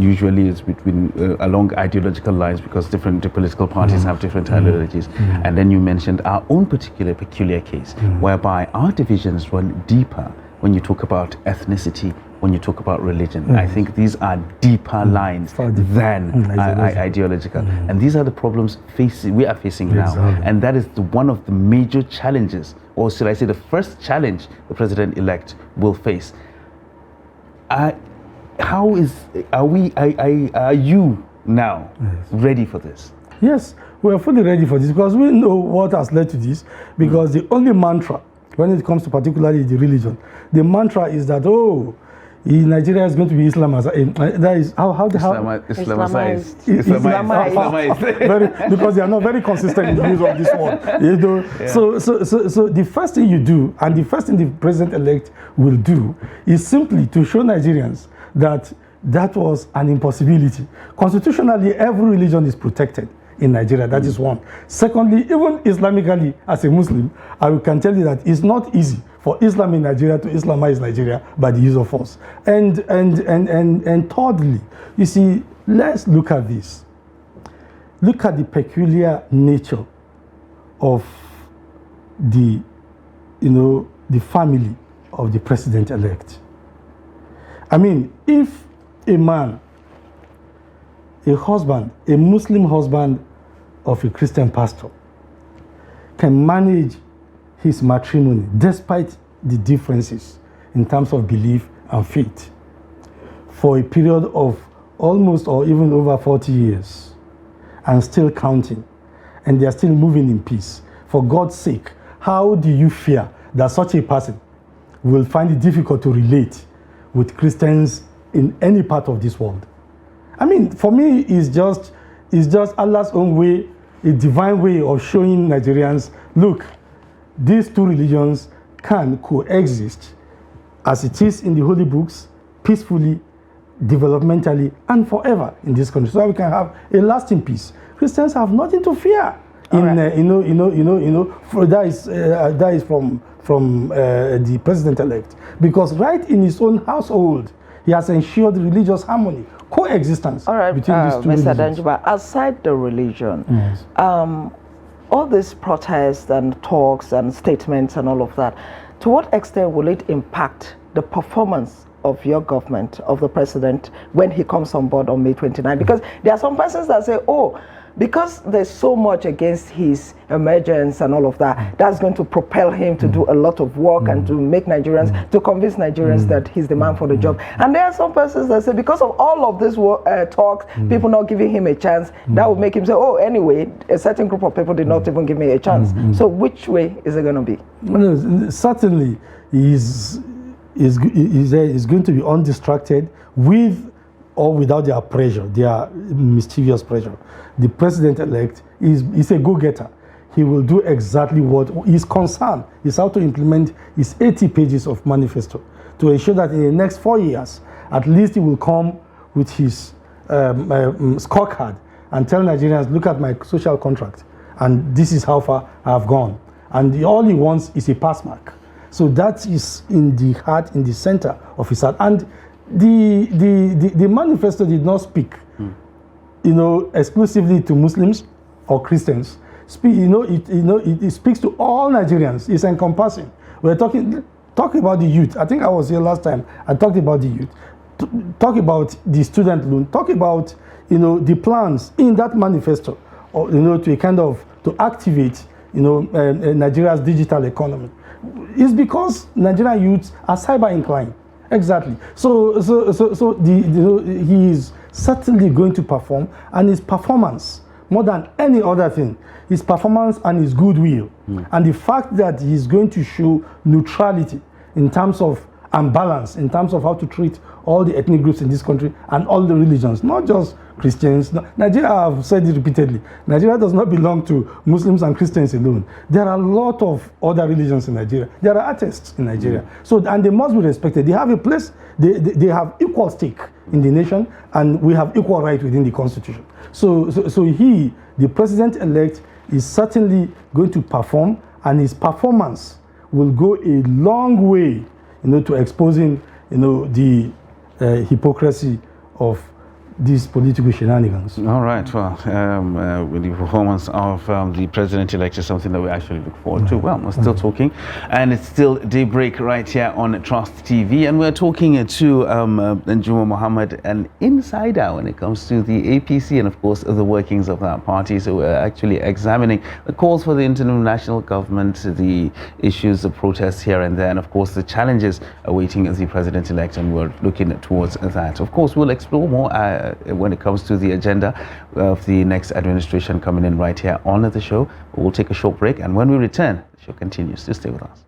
Usually it's between along ideological lines, because different political parties have different ideologies. And then you mentioned our own peculiar case, whereby our divisions run deeper when you talk about ethnicity, when you talk about religion. I think these are deeper lines than ideological. And these are the problems we are facing now. And that is one of the major challenges, or should I say the first challenge the president-elect will face. Are you now ready for this? Yes, we are fully ready for this, because we know what has led to this. Because the only mantra, when it comes to particularly the religion, the mantra is that, Nigeria is going to be Islamized. That is Islamized. Because they are not very consistent in the use of this word. You know? Yeah. So the first thing you do, and the first thing the president-elect will do, is simply to show Nigerians that that was an impossibility. Constitutionally, every religion is protected in Nigeria. That is one. Secondly, even Islamically, as a Muslim, I can tell you that it's not easy for Islam in Nigeria to Islamize Nigeria by the use of force. And thirdly, you see, let's look at this. Look at the peculiar nature of the family of the president-elect. I mean, if a man, a husband, a Muslim husband of a Christian pastor, can manage his matrimony despite the differences in terms of belief and faith for a period of almost or even over 40 years and still counting, and they are still moving in peace, for God's sake, how do you fear that such a person will find it difficult to relate with Christians in any part of this world? I mean, for me, it's just Allah's own way, a divine way of showing Nigerians, look, these two religions can coexist as it is in the holy books, peacefully, developmentally, and forever in this country, so that we can have a lasting peace. Christians have nothing to fear. That is from the president-elect, because right in his own household, he has ensured religious harmony, coexistence between these two religions. Mr. Danjuma, aside the religion, yes. All these protests and talks and statements and all of that, to what extent will it impact the performance of your government, of the president, when he comes on board on May 29? Because there are some persons that say, oh, because there's so much against his emergence and all of that, that's going to propel him to do a lot of work and to make Nigerians, to convince Nigerians that he's the man for the job. And there are some persons that say, because of all of this talks, people not giving him a chance, that would make him say, oh, anyway, a certain group of people did not even give me a chance. So which way is it going to be? Well, certainly, he's going to be undistracted with or without their pressure, their mischievous pressure. The president-elect is a go-getter. He will do exactly what his concern is, how to implement his 80 pages of manifesto to ensure that in the next 4 years, at least he will come with his scorecard and tell Nigerians, look at my social contract, and this is how far I've gone. And all he wants is a pass mark. So that is in the heart, in the center of his heart. And the manifesto did not speak, exclusively to Muslims or Christians. It speaks to all Nigerians. It's encompassing. We're talking about the youth. I think I was here last time. I talked about the youth. Talk about the student loan. Talk about the plans in that manifesto, or to activate Nigeria's digital economy. It's because Nigerian youths are cyber inclined. Exactly. So he is certainly going to perform, and his performance, more than any other thing, his performance and his goodwill, and the fact that he's going to show neutrality in terms of and balance in terms of how to treat all the ethnic groups in this country and all the religions, not just Christians. Nigeria, I've said it repeatedly, Nigeria does not belong to Muslims and Christians alone. There are a lot of other religions in Nigeria. There are artists in Nigeria. And they must be respected. They have a place, they have equal stake in the nation, and we have equal right within the constitution. So he, the president-elect, is certainly going to perform, and his performance will go a long way, to exposing, the hypocrisy of these political shenanigans. All right. Well, with the performance of the president-elect is something that we actually look forward to. Well, we're still talking, and it's still Daybreak right here on Trust TV, and we're talking to Danjuma Mohammed, an insider when it comes to the APC and, of course, the workings of that party. So we're actually examining the calls for the international government, the issues, the protests here and there, and, of course, the challenges awaiting the president-elect, and we're looking towards that. Of course, we'll explore more when it comes to the agenda of the next administration coming in right here on the show. We'll take a short break, and when we return, the show continues. Just stay with us.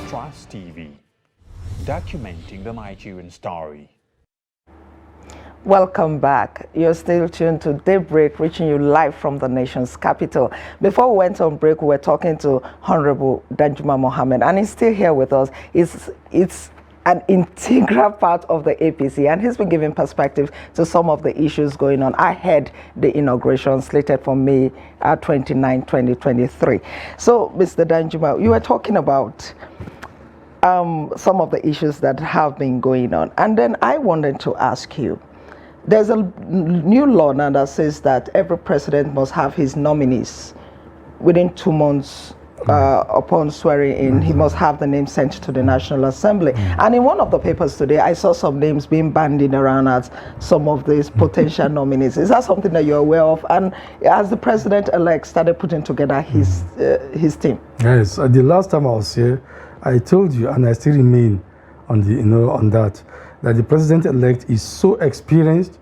Trust TV, documenting the Nigerian story. Welcome back. You're still tuned to Daybreak, reaching you live from the nation's capital. Before we went on break, we were talking to Honorable Danjuma Mohammed, and he's still here with us. It's an integral part of the APC, and he's been giving perspective to some of the issues going on ahead the inauguration slated for May 29, 2023. So, Mr. Danjuma, you were talking about some of the issues that have been going on, and then I wanted to ask you, there's a new law now that says that every president must have his nominees within 2 months upon swearing in. He must have the name sent to the National Assembly. And in one of the papers today, I saw some names being bandied around as some of these potential nominees. Is that something that you're aware of? And has the president-elect started putting together his team? Yes, the last time I was here, I told you, and I still remain on the on that the president-elect is so experienced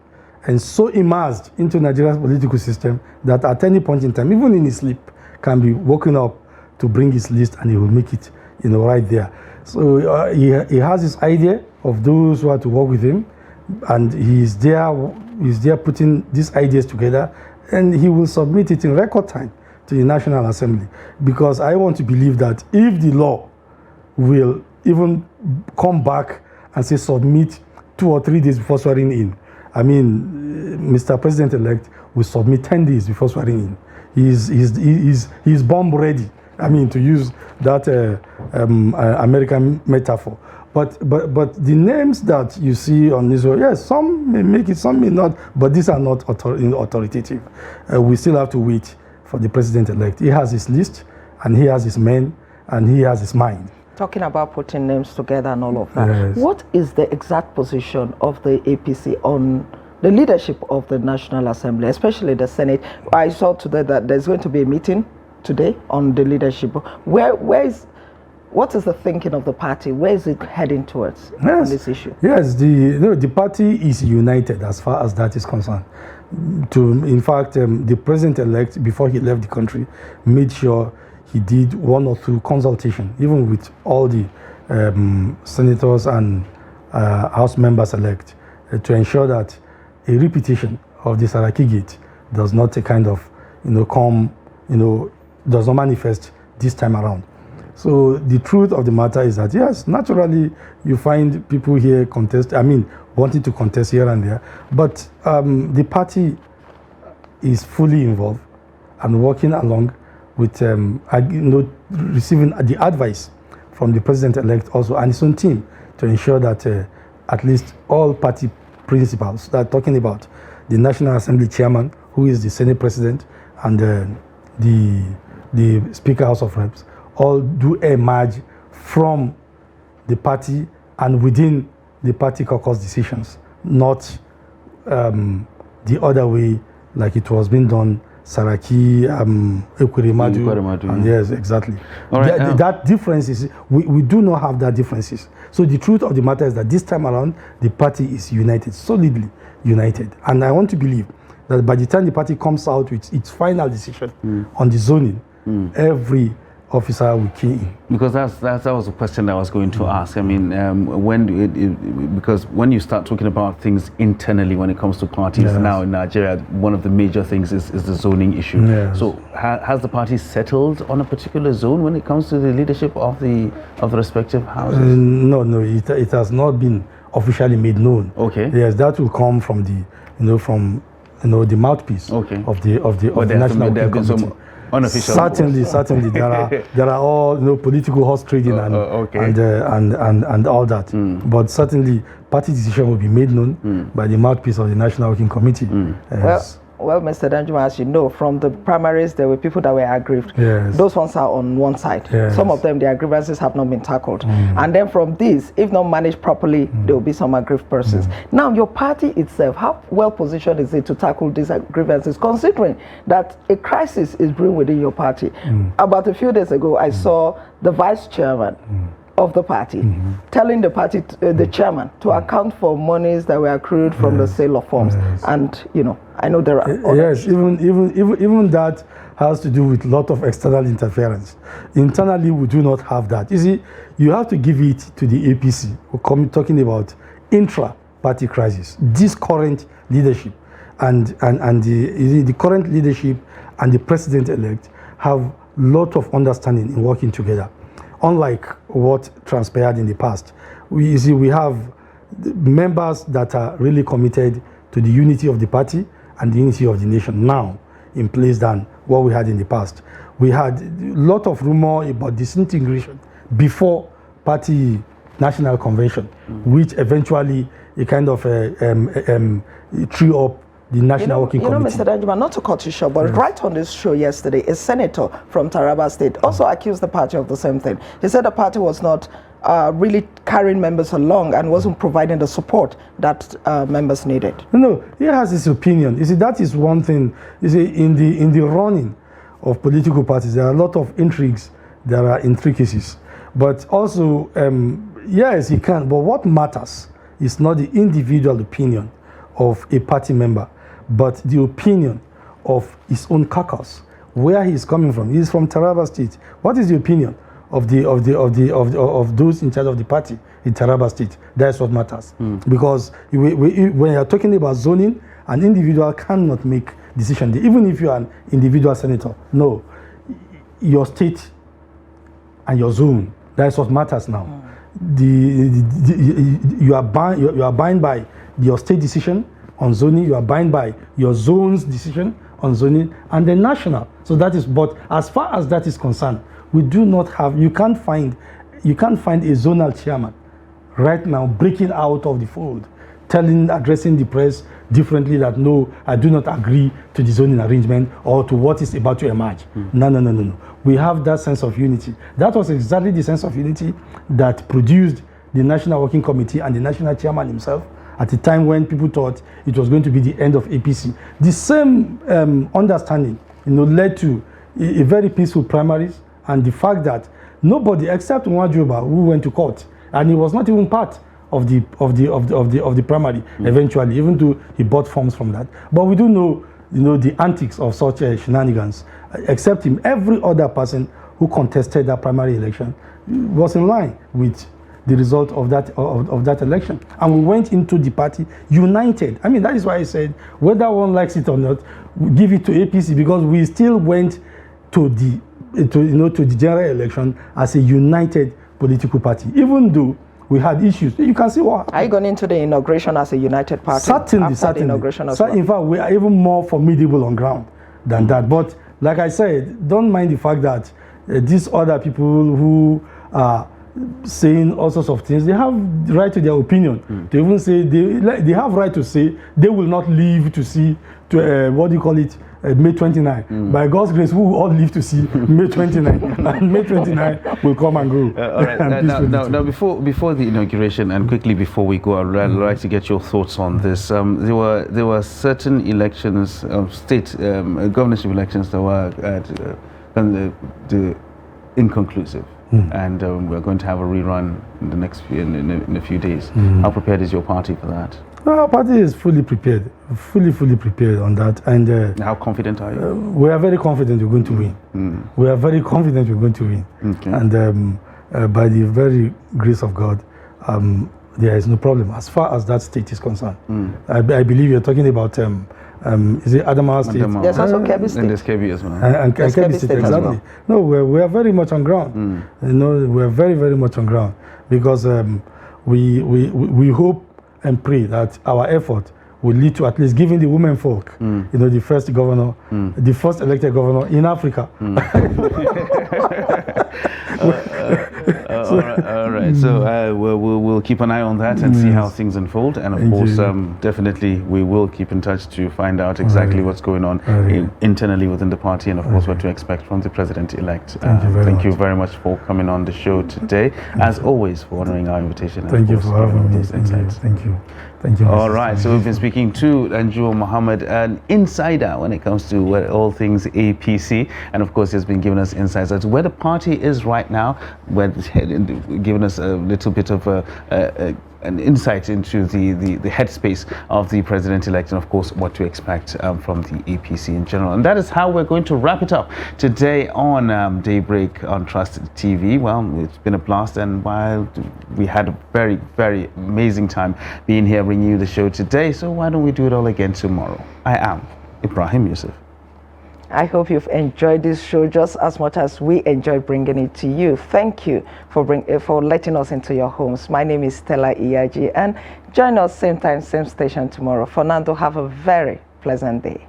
and so immersed into Nigeria's political system that at any point in time, even in his sleep, can be woken up to bring his list, and he will make it, right there. So he has his idea of those who are to work with him, and he's there putting these ideas together, and he will submit it in record time to the National Assembly. Because I want to believe that if the law will even come back and say submit 2 or 3 days before swearing in, I mean, Mr. President-elect will submit 10 days before swearing in. He's bomb ready. I mean, to use that American metaphor. But the names that you see on this, yes, some may make it, some may not, but these are not authoritative. We still have to wait for the president-elect. He has his list, and he has his men, and he has his mind. Talking about putting names together and all of that, yes. What is the exact position of the APC on the leadership of the National Assembly, especially the Senate? I saw today that there's going to be a meeting today on the leadership. What is the thinking of the party? Where is it heading towards on this issue? Yes, the party is united as far as that is concerned. In fact, the president-elect, before he left the country, made sure he did 1 or 2 consultations, even with all the senators and House members-elect, to ensure that a repetition of the Saraki Gate does not does not manifest this time around. So the truth of the matter is that, yes, naturally you find people here wanting to contest here and there, but the party is fully involved and working along with receiving the advice from the president-elect also and his own team to ensure that at least all party principals that are talking about the National Assembly chairman, who is the Senate president, and the Speaker House of Reps, all do emerge from the party and within the party caucus decisions, not the other way like it was being done Saraki, Ekweremadu, and yes, exactly. Right, that difference is, we do not have that differences. So the truth of the matter is that this time around, the party is united, solidly united. And I want to believe that by the time the party comes out with its final decision on the zoning, every officer will key in. Because that was a question I was going to ask. I mean, because when you start talking about things internally when it comes to parties now in Nigeria, one of the major things is the zoning issue. Yes. So has the party settled on a particular zone when it comes to the leadership of the respective houses? No, it has not been officially made known. Okay. Yes, that will come from the mouthpiece of the National Working Committee. Unofficial. Certainly, there are all political horse trading and all that. But certainly, party decision will be made known by the mouthpiece of the National Working Committee. Well, Mr. Danjuma, as you know, from the primaries, there were people that were aggrieved. Yes. Those ones are on one side. Yes. Some of them, their grievances have not been tackled. And then from this, if not managed properly, there will be some aggrieved persons. Now, your party itself, how well positioned is it to tackle these grievances, considering that a crisis is brewing within your party? About a few days ago, I saw the vice chairman of the party telling the party, the chairman, to account for monies that were accrued from the sale of farms. And, I know there are yes, even that has to do with a lot of external interference. Internally, we do not have that. You see, you have to give it to the APC. We're talking about intra-party crisis. This current leadership and the current leadership and the president-elect have a lot of understanding in working together. Unlike what transpired in the past, we have members that are really committed to the unity of the party and the unity of the nation now in place than what we had in the past. We had a lot of rumor about disintegration before party national convention, which eventually kind of threw up the National Working Committee. Mr. Danjuma, not to cut you short, but right on this show yesterday, a senator from Taraba State also accused the party of the same thing. He said the party was not really carrying members along and wasn't providing the support that members needed. No, he has his opinion. You see, that is one thing. You see, in the running of political parties, there are a lot of intrigues, there are intricacies. But also, yes, he can, but what matters is not the individual opinion of a party member, but the opinion of his own caucus, where he is coming from. He is from Taraba State. What is the opinion of those in charge of the party in Taraba State? That's what matters. Because when you are talking about zoning, an individual cannot make decisions. Even if you are an individual senator, no, your state and your zone. That's what matters now. You are bound by your state decision on zoning, you are bound by your zone's decision on zoning, and the national. So that is, but as far as that is concerned, we do not have, you can't find a zonal chairman right now breaking out of the fold, addressing the press differently that no, I do not agree to the zoning arrangement or to what is about to emerge. No. We have that sense of unity. That was exactly the sense of unity that produced the National Working Committee and the national chairman himself at a time when people thought it was going to be the end of APC. The same understanding, led to a very peaceful primaries, and the fact that nobody except Nwajuba, who went to court, and he was not even part of the primary eventually, even though he bought forms from that. But we do know, the antics of such shenanigans. Except him, every other person who contested that primary election was in line with the result of that election, and we went into the party united. I mean, that is why I said whether one likes it or not, we give it to APC, because we still went to the general election as a united political party, even though we had issues. You can see what. Are you going into the inauguration as a united party? Certainly. The inauguration as well? In fact, we are even more formidable on ground than that. But like I said, don't mind the fact that these other people who are saying all sorts of things, they have the right to their opinion. They even say they have right to say they will not leave to see what do you call it, May 29. By God's grace, we will all live to see May 29. And May 29 will come and go. All right. Now, before the inauguration, and quickly before we go, I'd like to get your thoughts on this. There were certain elections, state governorship elections that were inconclusive. And we're going to have a rerun in the next in a few days. How prepared is your party for that? Our party is fully prepared, fully prepared on that. And how confident are you? We are very confident we're going to win. We are very confident we're going to win. Okay. And by the very grace of God, there is no problem as far as that state is concerned. I believe you're talking about is it Adamawa State? There's also Kebbi State. And there's Kebbi as well. And Kebbi State, exactly. No, we are very much on ground. You know, we are very much on ground because we hope and pray that our effort will lead to at least giving the women folk, you know, the first governor, the first elected governor in Africa. All right. So we'll keep an eye on that and see how things unfold. And of course, definitely we will keep in touch to find out exactly what's going on internally within the party, and of course what to expect from the president-elect. Thank you very much for coming on the show today. As always, for honoring our invitation. Thank you for having me. Thank you. Thank you. All right. So we've been speaking to Anju Mohammed, an insider when it comes to all things APC, and of course, he's been giving us insights as to where the party is right now, giving us a little bit of an insight into the headspace of the president-elect, and of course what to expect from the APC in general. And that is how we're going to wrap it up today on Daybreak on Trust TV. Well, it's been a blast, and while we had a very amazing time being here bringing you the show today, so why don't we do it all again tomorrow? I am Ibrahim Yusuf. I hope you've enjoyed this show just as much as we enjoy bringing it to you. Thank you for letting us into your homes. My name is Stella Iyaji, and join us same time, same station tomorrow. For now, have a very pleasant day.